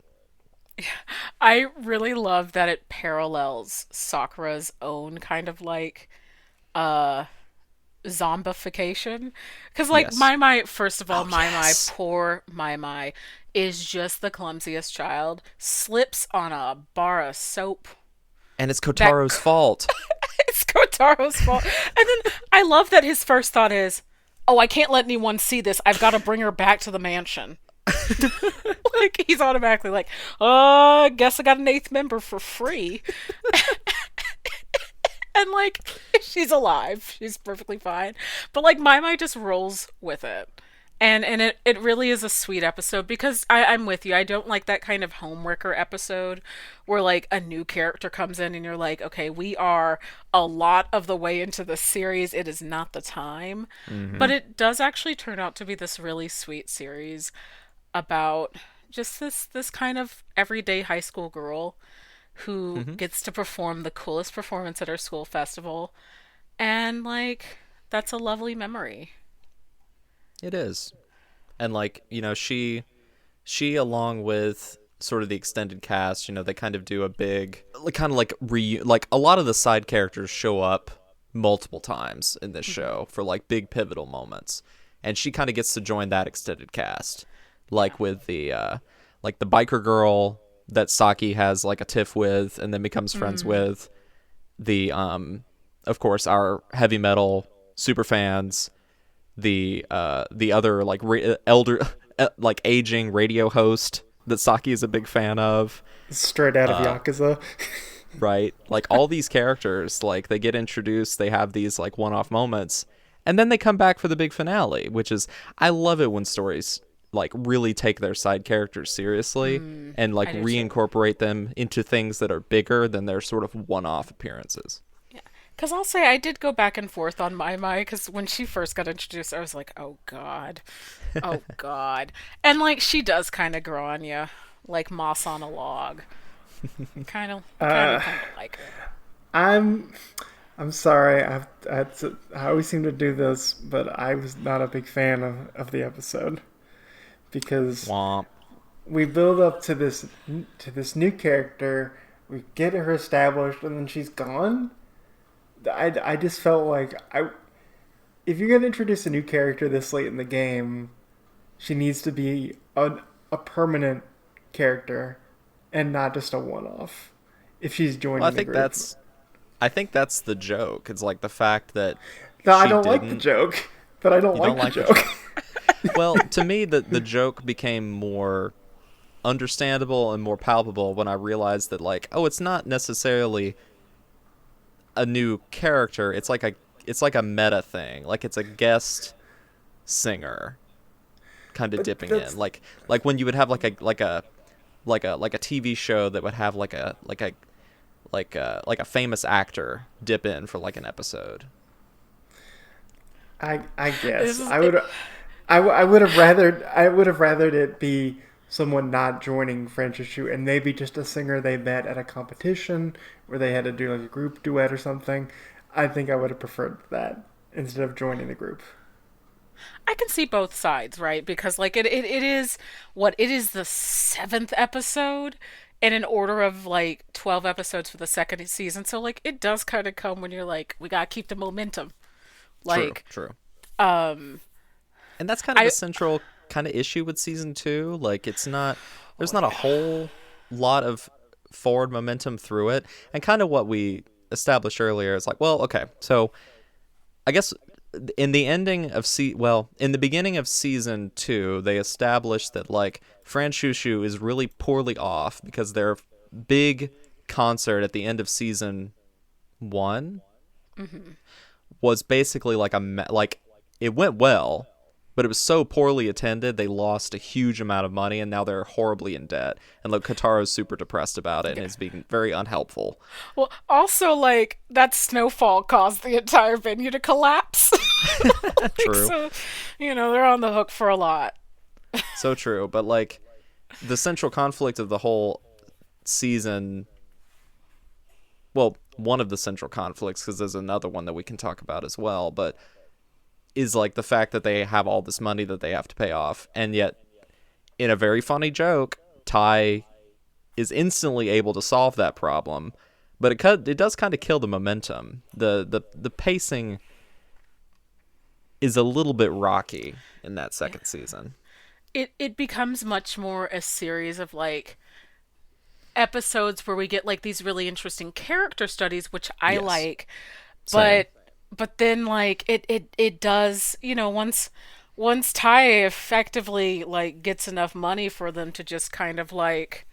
I really love that it parallels Sakura's own kind of like zombification. Because, like, Yes. Mai Mai, first of all, Oh, Mai Mai, yes. poor Mai Mai, is just the clumsiest child. Slips on a bar of soap. And it's Kotaro's fault. It's Kotaro's fault. And then I love that his first thought is, oh, I can't let anyone see this. I've got to bring her back to the mansion. Like, he's automatically like, guess I got an eighth member for free. And, like, she's alive. She's perfectly fine. But, like, Mai Mai just rolls with it. And it really is a sweet episode, because I'm with you. I don't like that kind of homewrecker episode where, like, a new character comes in and you're like, okay, we are a lot of the way into the series. It is not the time. But it does actually turn out to be this really sweet series about just this kind of everyday high school girl who gets to perform the coolest performance at her school festival. And, like, that's a lovely memory. It is. And like, you know, she along with sort of the extended cast, you know, they kind of do a big like, kind of like like a lot of the side characters show up multiple times in this show for like big pivotal moments. And she kind of gets to join that extended cast. Like with the like the biker girl that Saki has like a tiff with and then becomes friends with, the of course our heavy metal super fans, the other like elder like aging radio host that Saki is a big fan of, Straight out of Yakuza. right? Like all these characters, like they get introduced, they have these like one-off moments, and then they come back for the big finale, which is, I love it when stories like really take their side characters seriously and like I do too. reincorporate them into things that are bigger than their sort of one-off appearances. Because I'll say I did go back and forth on Mai Mai, because when she first got introduced, I was like, oh god. Oh god. And, like, she does kind of grow on you, like moss on a log. Kind of like her. I'm sorry. I always seem to do this, but I was not a big fan of the episode, because Womp. we build up to this new character, we get her established, and then she's gone. I just felt like if you're going to introduce a new character this late in the game, she needs to be a permanent character and not just a one-off. If she's joining Well, the group. I think that's the joke. It's like the fact that No, I she don't like the didn't- joke, but I don't You like don't the like the joke. Well, to me, the joke became more understandable and more palpable when I realized that, like, oh, it's not necessarily a new character. It's like a meta thing. Like it's a guest singer kind of But dipping that's- in. Like when you would have like a TV show that would have like a famous actor dip in for like an episode. I guess This is- I would have rathered it be someone not joining Francis and maybe just a singer they met at a competition where they had to do like a group duet or something. I think I would have preferred that instead of joining the group. I can see both sides, right? Because, like, it is the 7th episode in an order of like 12 episodes for the second season. So like it does kind of come when you're like, we gotta keep the momentum. True, Like, true. um, And that's kind of I the central kind of issue with season 2. Like, there's not a whole lot of forward momentum through it. And kind of what we established earlier is like, well, okay, so I guess in the in the beginning of season 2, they established that like Fran Shushu is really poorly off because their big concert at the end of season 1 was basically like like it went well, but it was so poorly attended they lost a huge amount of money and now they're horribly in debt. And like Kataro's super depressed about it and is being very unhelpful. well, also like that snowfall caused the entire venue to collapse. True. So, they're on the hook for a lot. So true. But like the central conflict of the whole season, well, one of the central conflicts, because there's another one that we can talk about as well, but is like the fact that they have all this money that they have to pay off, and yet in a very funny joke, Tai is instantly able to solve that problem, but it does kind of kill the momentum. The pacing is a little bit rocky in that second season. It becomes much more a series of like episodes where we get like these really interesting character studies, which I Yes. like, Same. but then like it does, once Tai effectively like gets enough money for them to just kind of like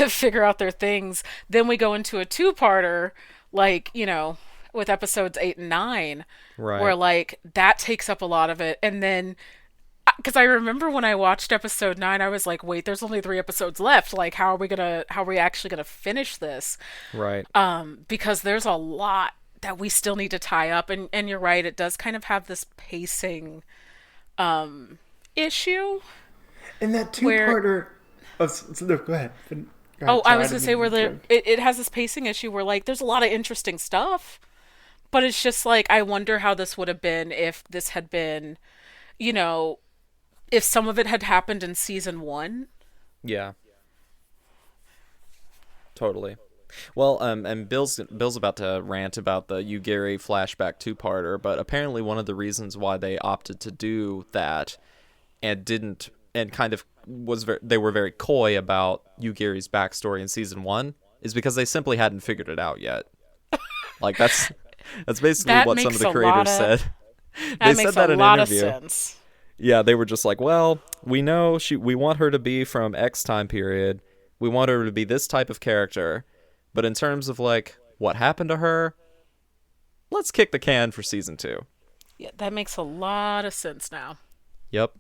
figure out their things, then we go into a two-parter, like, with episodes 8 and 9, Right. where like that takes up a lot of it. And then because I remember when I watched episode 9, I was like, wait, there's only 3 episodes left. Like, how are we actually gonna finish this? Right. Because there's a lot that we still need to tie up. And you're right, it does kind of have this pacing issue. And that Where- two-parter. No, go ahead. Go ahead. Oh, I Sorry, was gonna didn't say where mean it has this pacing issue where like there's a lot of interesting stuff, but it's just like I wonder how this would have been if this had been, if some of it had happened in season 1. Yeah. Totally. Well, and Bill's about to rant about the Yugiri flashback two-parter, but apparently one of the reasons why they opted to do that and didn't, and kind of they were very coy about Yugiri's backstory in season 1 is because they simply hadn't figured it out yet. Like that's basically That what some of makes the a creators lot of- said. That They makes said that a in lot an of interview. sense. Yeah, they were just like, well, we know we want her to be from X time period. We want her to be this type of character. But in terms of like what happened to her, let's kick the can for season 2. Yeah, that makes a lot of sense now. Yep.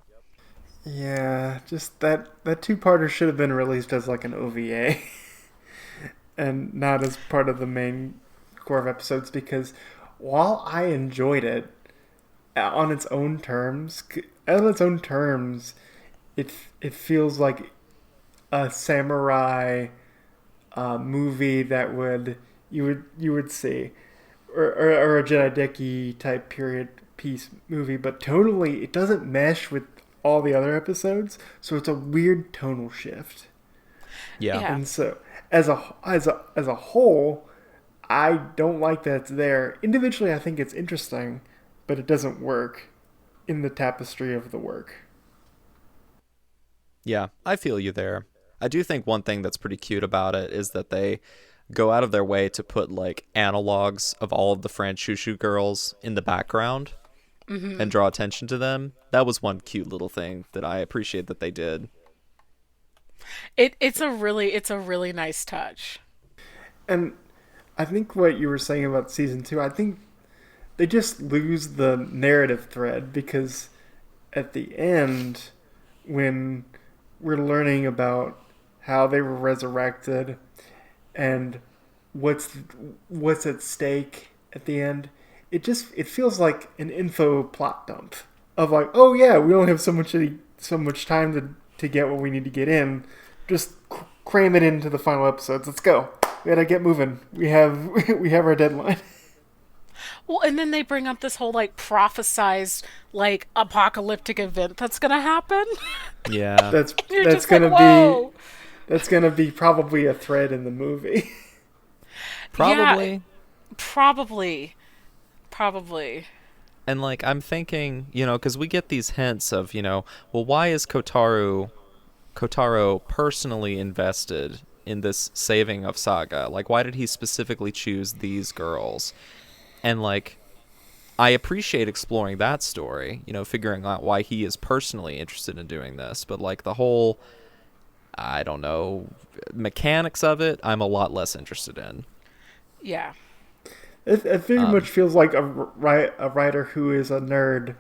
Yeah, just that two-parter should have been released as like an OVA and not as part of the main core of episodes, because while I enjoyed it on its own terms, it feels like a samurai movie that you would see, or a Jedi type period piece movie, but tonally it doesn't mesh with all the other episodes, so it's a weird tonal shift. Yeah. Yeah. And so as a whole, I don't like that it's there. Individually, I think it's interesting, but it doesn't work in the tapestry of the work. Yeah, I feel you there. I do think one thing that's pretty cute about it is that they go out of their way to put like analogs of all of the Franchushu girls in the background and draw attention to them. That was one cute little thing that I appreciate that they did. It's a really nice touch. And I think what you were saying about season 2, I think they just lose the narrative thread, because at the end, when we're learning about how they were resurrected and what's at stake at the end, it feels like an info plot dump of like, oh yeah, we only have so much time to get what we need to get in. Just cram it into the final episodes. Let's go. We gotta get moving. We have our deadline. Well, and then they bring up this whole like prophesized like apocalyptic event that's gonna happen. Yeah. That's You're that's just like, gonna whoa. that's gonna be probably a thread in the movie. Probably. Yeah, probably. And like I'm thinking, because we get these hints of, well, why is Kotaro personally invested in this saving of Saga? Like, why did he specifically choose these girls? And like, I appreciate exploring that story, figuring out why he is personally interested in doing this. But like the whole, I don't know, mechanics of it, I'm a lot less interested in. Yeah. It very much feels like a writer who is a nerd,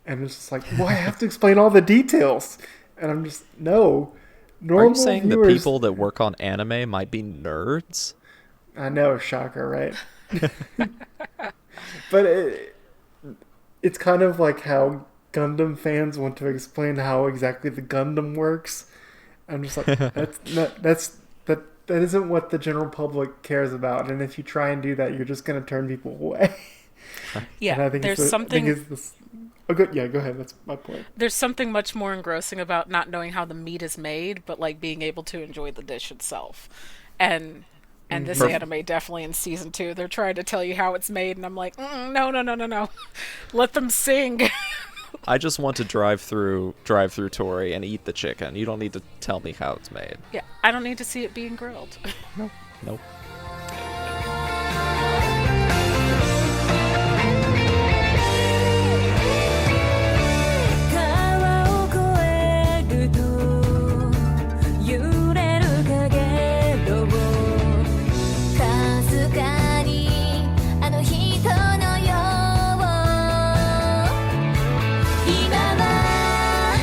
and it's just like, well, I have to explain all the details, and I'm just no. Are you Normal saying viewers, that people that work on anime might be nerds? I know, shocker, right? But it's kind of like how Gundam fans want to explain how exactly the Gundam works. I'm just like, that isn't what the general public cares about, and if you try and do that, you're just going to turn people away. Yeah, And I think there's it's something. I think it's this. Oh, good. Yeah, go ahead. That's my point. There's something much more engrossing about not knowing how the meat is made, but like being able to enjoy the dish itself. And this anime definitely in season 2, they're trying to tell you how it's made, and I'm like, no. Let them sing. I just want to drive through Tori and eat the chicken. You don't need to tell me how it's made. Yeah, I don't need to see it being grilled. Nope. 川を越えると揺れる影をかすかにあの人のよう今は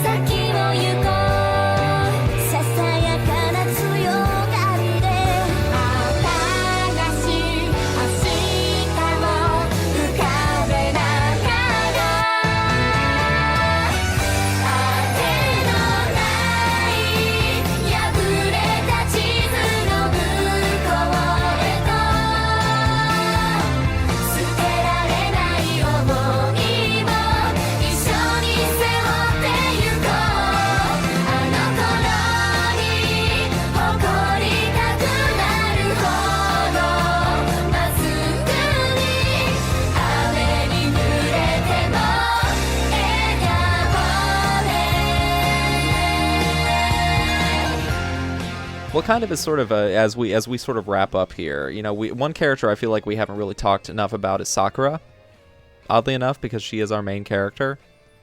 先を行こうささやかな強がりで新しい明日を浮かべながらあてのない破れた地図の向こうへと捨てられない想いを一緒に背負ってゆこうあの頃に誇りたくなるほどまっすぐに雨に濡れても笑顔で What kind of is sort of as we sort of wrap up here, one character I feel like we haven't really talked enough about is Sakura. Oddly enough, because she is our main character,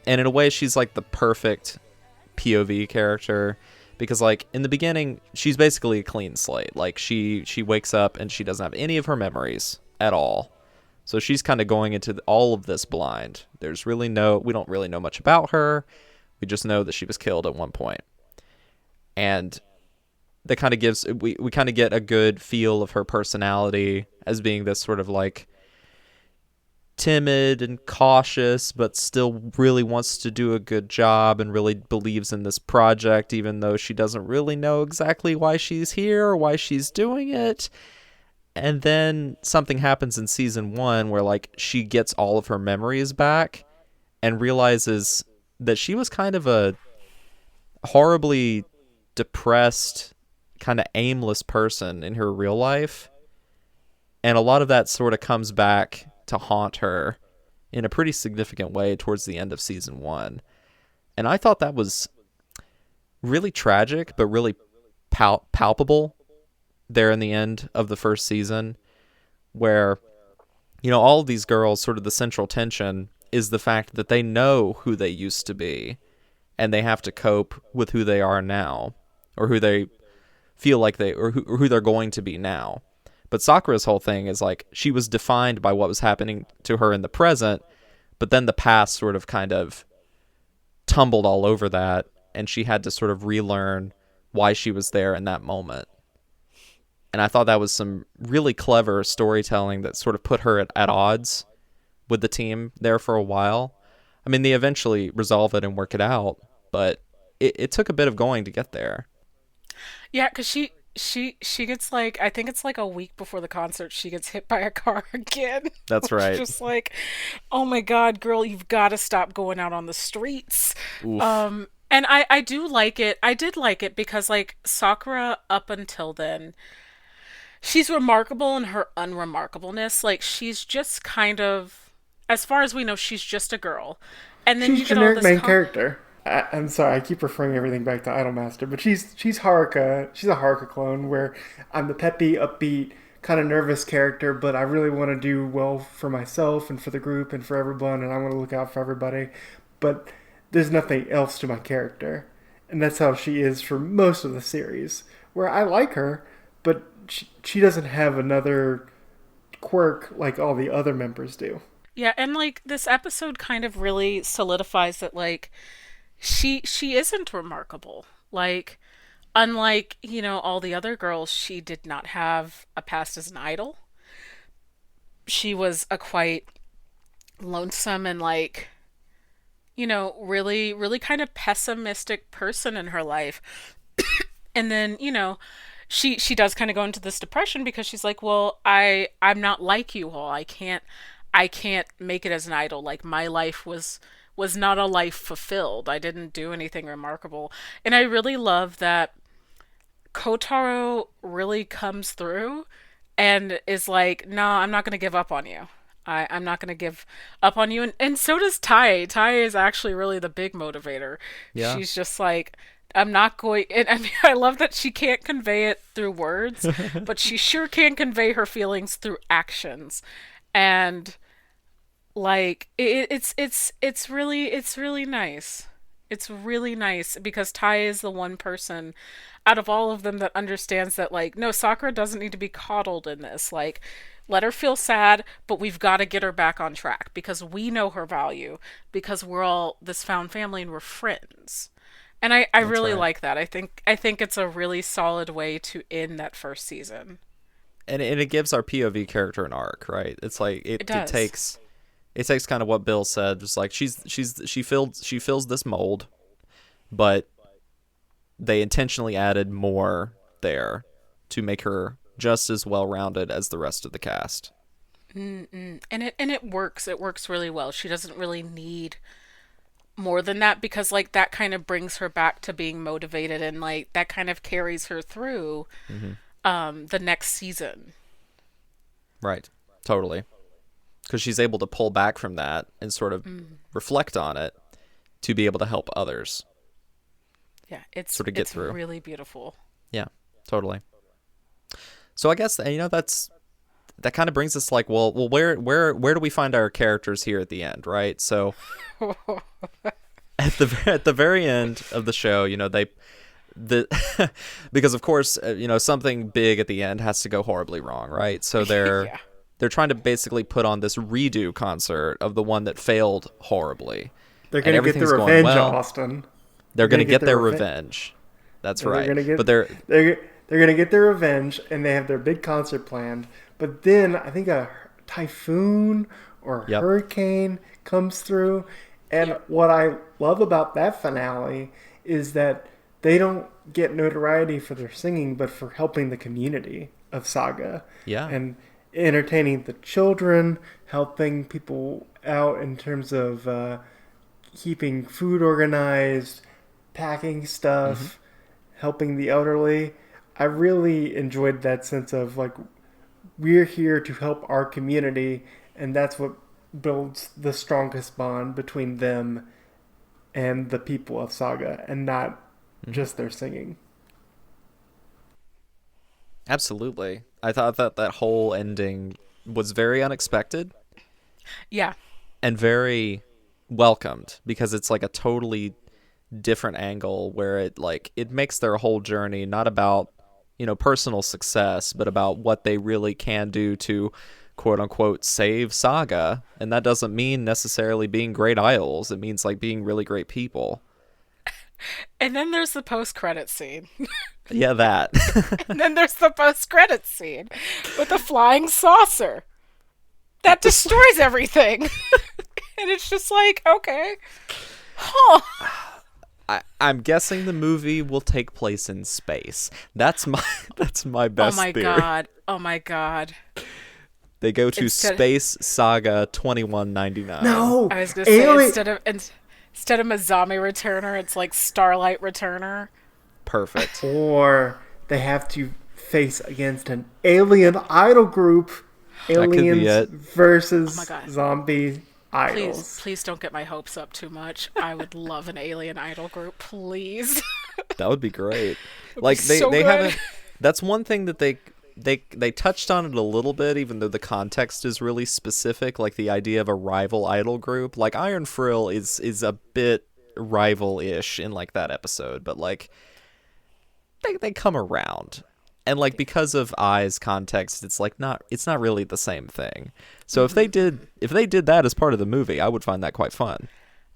and in a way, she's like the perfect POV character because like in the beginning, she's basically a clean slate. Like she wakes up and she doesn't have any of her memories at all. So she's kind of going into all of this blind. We don't really know much about her. We just know that she was killed at one point. And that kind of gives we kind of get a good feel of her personality as being this sort of like timid and cautious, but still really wants to do a good job and really believes in this project, even though she doesn't really know exactly why she's here or why she's doing it. And then something happens in season 1 where like she gets all of her memories back and realizes that she was kind of a horribly depressed, kind of aimless person in her real life. And a lot of that sort of comes back to haunt her in a pretty significant way towards the end of season 1. And I thought that was really tragic, but really palpable there in the end of the first season, where, all of these girls, sort of the central tension is the fact that they know who they used to be and they have to cope with who they are now, or who they feel like who they're going to be now. But Sakura's whole thing is like she was defined by what was happening to her in the present, but then the past sort of kind of tumbled all over that, and she had to sort of relearn why she was there in that moment. And I thought that was some really clever storytelling that sort of put her at odds with the team there for a while. I mean, they eventually resolve it and work it out, but it took a bit of going to get there. Yeah, because she gets like, I think it's like a week before the concert, she gets hit by a car again. That's right. Just like, oh my God, girl, you've got to stop going out on the streets. Oof. And I do like it. I did like it because like Sakura up until then, she's remarkable in her unremarkableness. Like she's just kind of, as far as we know, she's just a girl. And then She's you get all generic this main character. I'm sorry, I keep referring everything back to Idolmaster, but she's Haruka. She's a Haruka clone where I'm the peppy, upbeat, kind of nervous character, but I really want to do well for myself and for the group and for everyone, and I want to look out for everybody. But there's nothing else to my character, and that's how she is for most of the series. Where I like her, but she doesn't have another quirk like all the other members do. Yeah, and like this episode kind of really solidifies that like she isn't remarkable. Like unlike, all the other girls, she did not have a past as an idol. She was a quite lonesome and like, really really kind of pessimistic person in her life. And then, she does kind of go into this depression because she's like, well, I'm not like you all. I can't make it as an idol. Like my life was not a life fulfilled. I didn't do anything remarkable. And I really love that Kotaro really comes through and is like, no, I'm not going to give up on you. I'm not going to give up on you. And so does Tai. Tai is actually really the big motivator. Yeah. She's just like, I'm not going. And I mean, I love that she can't convey it through words, but she sure can convey her feelings through actions. And like it's really nice. It's really nice because Tai is the one person out of all of them that understands that like no, Sakura doesn't need to be coddled in this. Like let her feel sad, but we've got to get her back on track because we know her value because we're all this found family and we're friends. And I That's really right. like that. I think it's a really solid way to end that first season. And it gives our POV character an arc, right? It's like It it does. takes kind of what Bill said, just like she fills this mold, but they intentionally added more there to make her just as well rounded as the rest of the cast. And it works. It works really well. She doesn't really need more than that because like that kind of brings her back to being motivated and like that kind of carries her through the next season. Right. Totally. Because she's able to pull back from that and sort of reflect on it to be able to help others Yeah, it's sort of get it's through. really beautiful. Yeah, totally. So I guess that kind of brings us like, well, where do we find our characters here at the end, right? So at the very end of the show, because of course, something big at the end has to go horribly wrong, right? So they're Yeah. they're trying to basically put on this redo concert of the one that failed horribly. They're And going to get everything's their going revenge, well. Austin. They're going to gonna get their revenge. That's They're right. gonna get, But they're they're gonna get their revenge, and they have their big concert planned. But then I think a typhoon or Yep. hurricane comes through, and what I love about that finale is that they don't get notoriety for their singing, but for helping the community of Saga. Yeah. And entertaining the children, helping people out in terms of keeping food organized, packing stuff, helping the elderly. I really enjoyed that sense of like we're here to help our community, and that's what builds the strongest bond between them and the people of Saga, and not just their singing. Absolutely. I thought that whole ending was very unexpected Yeah. and very welcomed because it's like a totally different angle where it makes their whole journey not about, personal success, but about what they really can do to quote unquote save Saga. And that doesn't mean necessarily being great idols. It means like being really great people. And then there's the post-credit scene. Yeah, that. And then there's the post-credit scene with the flying saucer that destroys everything. And it's just like, okay. Huh. I'm guessing the movie will take place in space. That's my best Oh my theory. god. Oh my god. They go to Instead- Space Saga 2199. No, I was gonna say alien- instead Instead of Mazami Returner, it's like Starlight Returner. Perfect. Or they have to face against an alien idol group. That could be Aliens it. Oh my versus god. zombie Please, idols. please don't get my hopes up too much. I would love an alien idol group, please. That would be great. Like so they good. haven't. That's one thing that they touched on it a little bit, even though the context is really specific. Like the idea of a rival idol group. Like Iron Frill is a bit rival-ish in like that episode, but like they come around. And like because of Ai's context, it's not really the same thing. So if they did that as part of the movie, I would find that quite fun.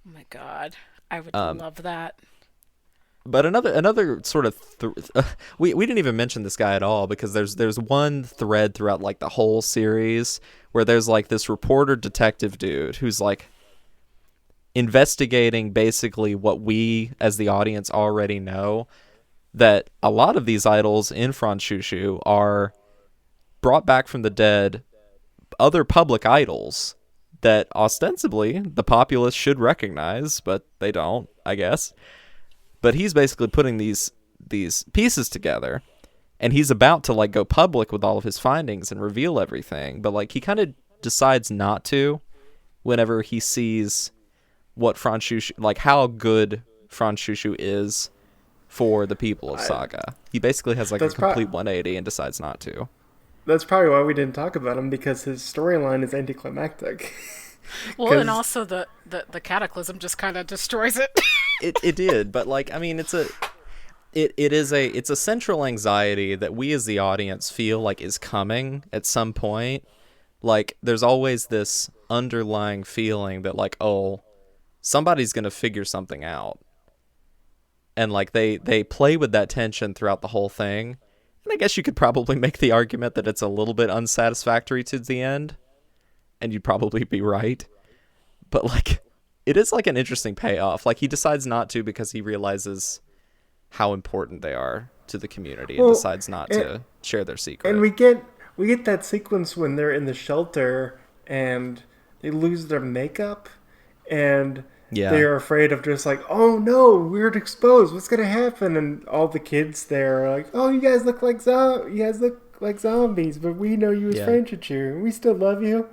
Oh my god. I would love that. But another sort of we didn't even mention this guy at all, because there's one thread throughout like the whole series where there's like this reporter detective dude who's like investigating basically what we as the audience already know, that a lot of these idols in Franshushu are brought back from the dead, other public idols that ostensibly the populace should recognize, but they don't, I guess. But he's basically putting these pieces together, and he's about to like go public with all of his findings and reveal everything, but like he kind of decides not to whenever he sees what Franshushu, like how good Franshushu is for the people of Saga. He basically has like a complete 180 and decides not to. That's probably why we didn't talk about him, because his storyline is anticlimactic. Well, 'Cause- and also the cataclysm just kind of destroys it. It did, but like I mean, it's a central anxiety that we as the audience feel like is coming at some point. Like there's always this underlying feeling that like, oh, somebody's gonna figure something out, and like they play with that tension throughout the whole thing. And I guess you could probably make the argument that it's a little bit unsatisfactory to the end, and you'd probably be right. But like, it is like an interesting payoff. Like he decides not to because he realizes how important they are to the community, and decides not to share their secret. And we get that sequence when they're in the shelter and they lose their makeup, and they're afraid of just like, oh no, we're exposed. What's gonna happen? And all the kids there are like, oh, you guys look like zombies, but we know you as Franchichu, and we still love you.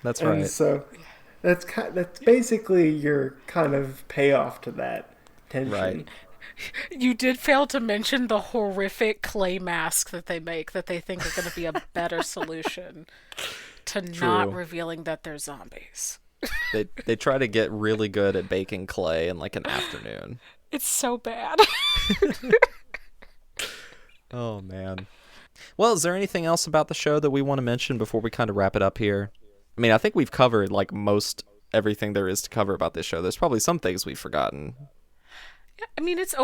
That's and right. So that's basically your kind of payoff to that tension. Right. You did fail to mention the horrific clay mask that they make that they think are going to be a better solution to not revealing that they're zombies. They try to get really good at baking clay in like an afternoon. It's so bad. Oh man. Well, is there anything else about the show that we want to mention before we kind of wrap it up here? I mean, I think we've covered like most everything there is to cover about this show. There's probably some things we've forgotten. I mean, it's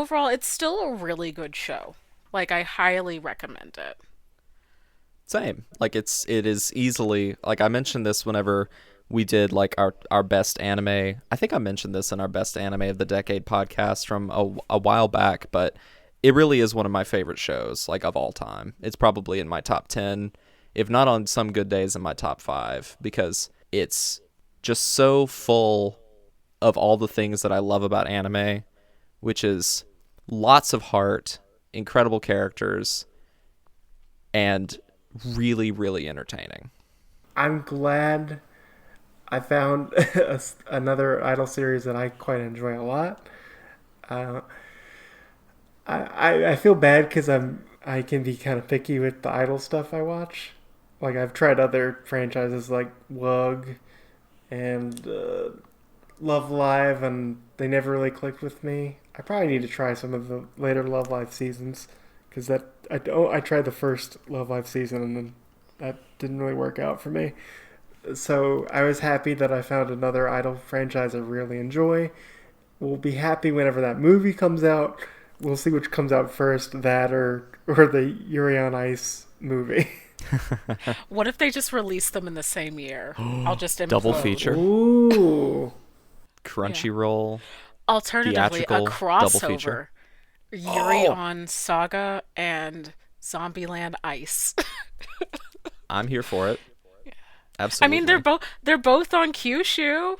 still a really good show. Like, I highly recommend it. Same. Like it is easily, like I mentioned this whenever we did like our best anime. I think I mentioned this in our best anime of the decade podcast from a while back, but it really is one of my favorite shows, like of all time. It's probably in my top 10, if not on some good days in my top 5, because it's just so full of all the things that I love about anime, which is lots of heart, incredible characters, and really, really entertaining. I'm glad I found another idol series that I quite enjoy a lot. I feel bad because I can be kind of picky with the idol stuff I watch. Like I've tried other franchises like WUG and Love Live, and they never really clicked with me. I probably need to try some of the later Love Live seasons, because I tried the first Love Live season and then that didn't really work out for me. So I was happy that I found another idol franchise I really enjoy. We'll be happy whenever that movie comes out. We'll see which comes out first, that or the Yuri on Ice movie. What if they just release them in the same year? I'll just Double implode. feature. Ooh. Crunchyroll. Alternatively, a Theatrical double feature. crossover. Yuri on Saga and Zombieland Ice. I'm here for it. Absolutely. I mean, they're both on Kyushu.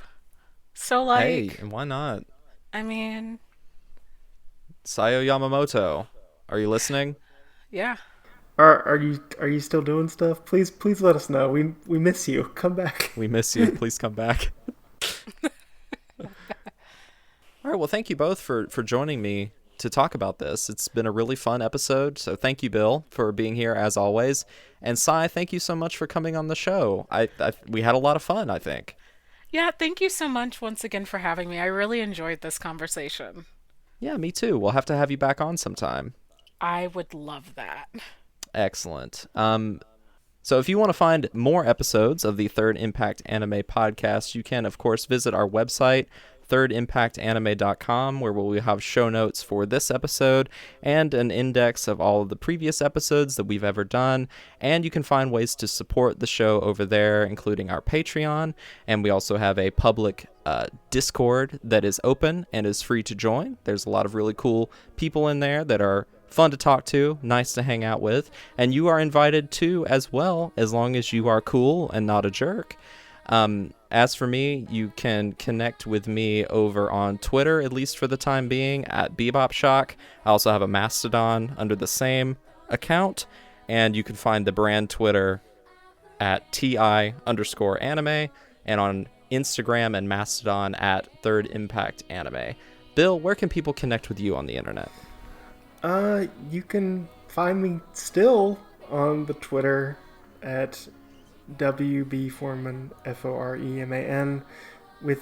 So like, hey, and why not? I mean, Sayo Yamamoto, are you listening? yeah. Are you still doing stuff? Please let us know. We miss you. Come back. We miss you. Please come back. All right, well, thank you both for joining me to talk about this. It's been a really fun episode, so thank you, Bill, for being here as always. And Sai, thank you so much for coming on the show. We had a lot of fun, I think. Yeah, thank you so much once again for having me. I really enjoyed this conversation. Yeah, me too. We'll have to have you back on sometime. I would love that. Excellent. So if you want to find more episodes of the Third Impact Anime podcast, you can, of course, visit our website, thirdimpactanime.com, where we'll have show notes for this episode and an index of all of the previous episodes that we've ever done. And you can find ways to support the show over there, including our Patreon. And we also have a public Discord that is open and is free to join. There's a lot of really cool people in there that are fun to talk to, nice to hang out with, and you are invited to as well, as long as you are cool and not a jerk. As for me, you can connect with me over on Twitter, at least for the time being, at BebopShock. I also have a Mastodon under the same account, and you can find the brand Twitter at TI_anime, and on Instagram and Mastodon at Third Impact Anime. Bill, where can people connect with you on the internet? You can find me still on the Twitter at WB Foreman, with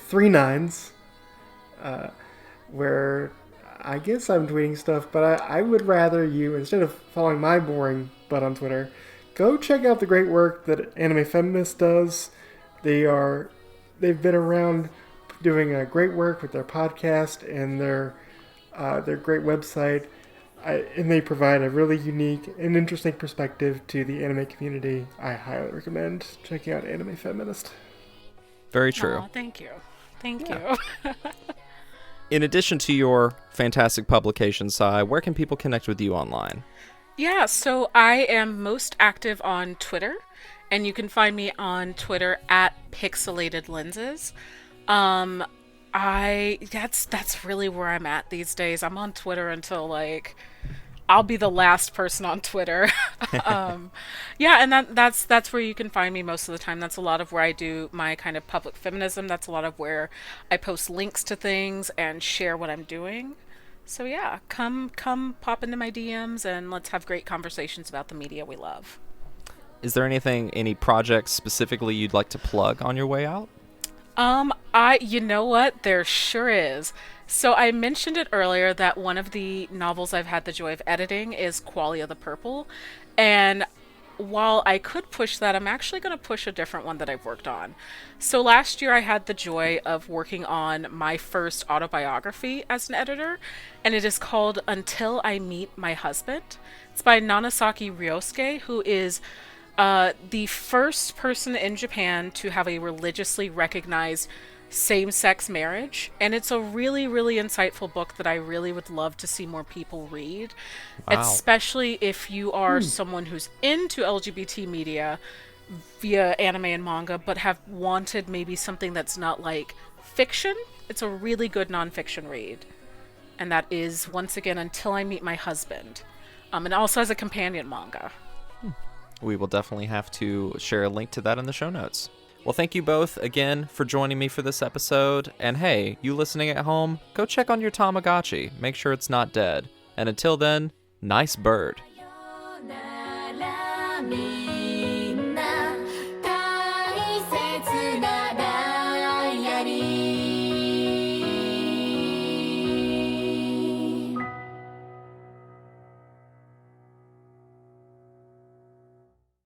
3 9s, where I guess I'm tweeting stuff, but I would rather you, instead of following my boring butt on Twitter, go check out the great work that Anime Feminist does. They've been around doing great work with their podcast and their great website. And they provide a really unique and interesting perspective to the anime community. I highly recommend checking out Anime Feminist. Very true. Aw, thank you. Thank you. In addition to your fantastic publication, Sai, where can people connect with you online? Yeah, so I am most active on Twitter, and you can find me on Twitter at Pixelated Lenses. That's really where I'm at these days. I'm on Twitter until I'll be the last person on Twitter. Yeah, and that's where you can find me most of the time. That's a lot of where I do my kind of public feminism. That's a lot of where I post links to things and share what I'm doing. So yeah, come pop into my DMs and let's have great conversations about the media we love. Is there any projects specifically you'd like to plug on your way out? You know what? There sure is. So I mentioned it earlier that one of the novels I've had the joy of editing is Qualia the Purple. And while I could push that, I'm actually going to push a different one that I've worked on. So last year I had the joy of working on my first autobiography as an editor, and it is called Until I Meet My Husband. It's by Nanosaki Ryosuke, who is the first person in Japan to have a religiously recognized same-sex marriage, and it's a really, really insightful book that I really would love to see more people read. Wow. Especially if you are someone who's into LGBT media via anime and manga, but have wanted maybe something that's not like fiction. It's a really good nonfiction read, and that is, once again, Until I Meet My Husband. And also has a companion manga. We will definitely have to share a link to that in the show notes. Well, thank you both again for joining me for this episode. And hey, you listening at home, go check on your Tamagotchi. Make sure it's not dead. And until then, nice bird. さよなら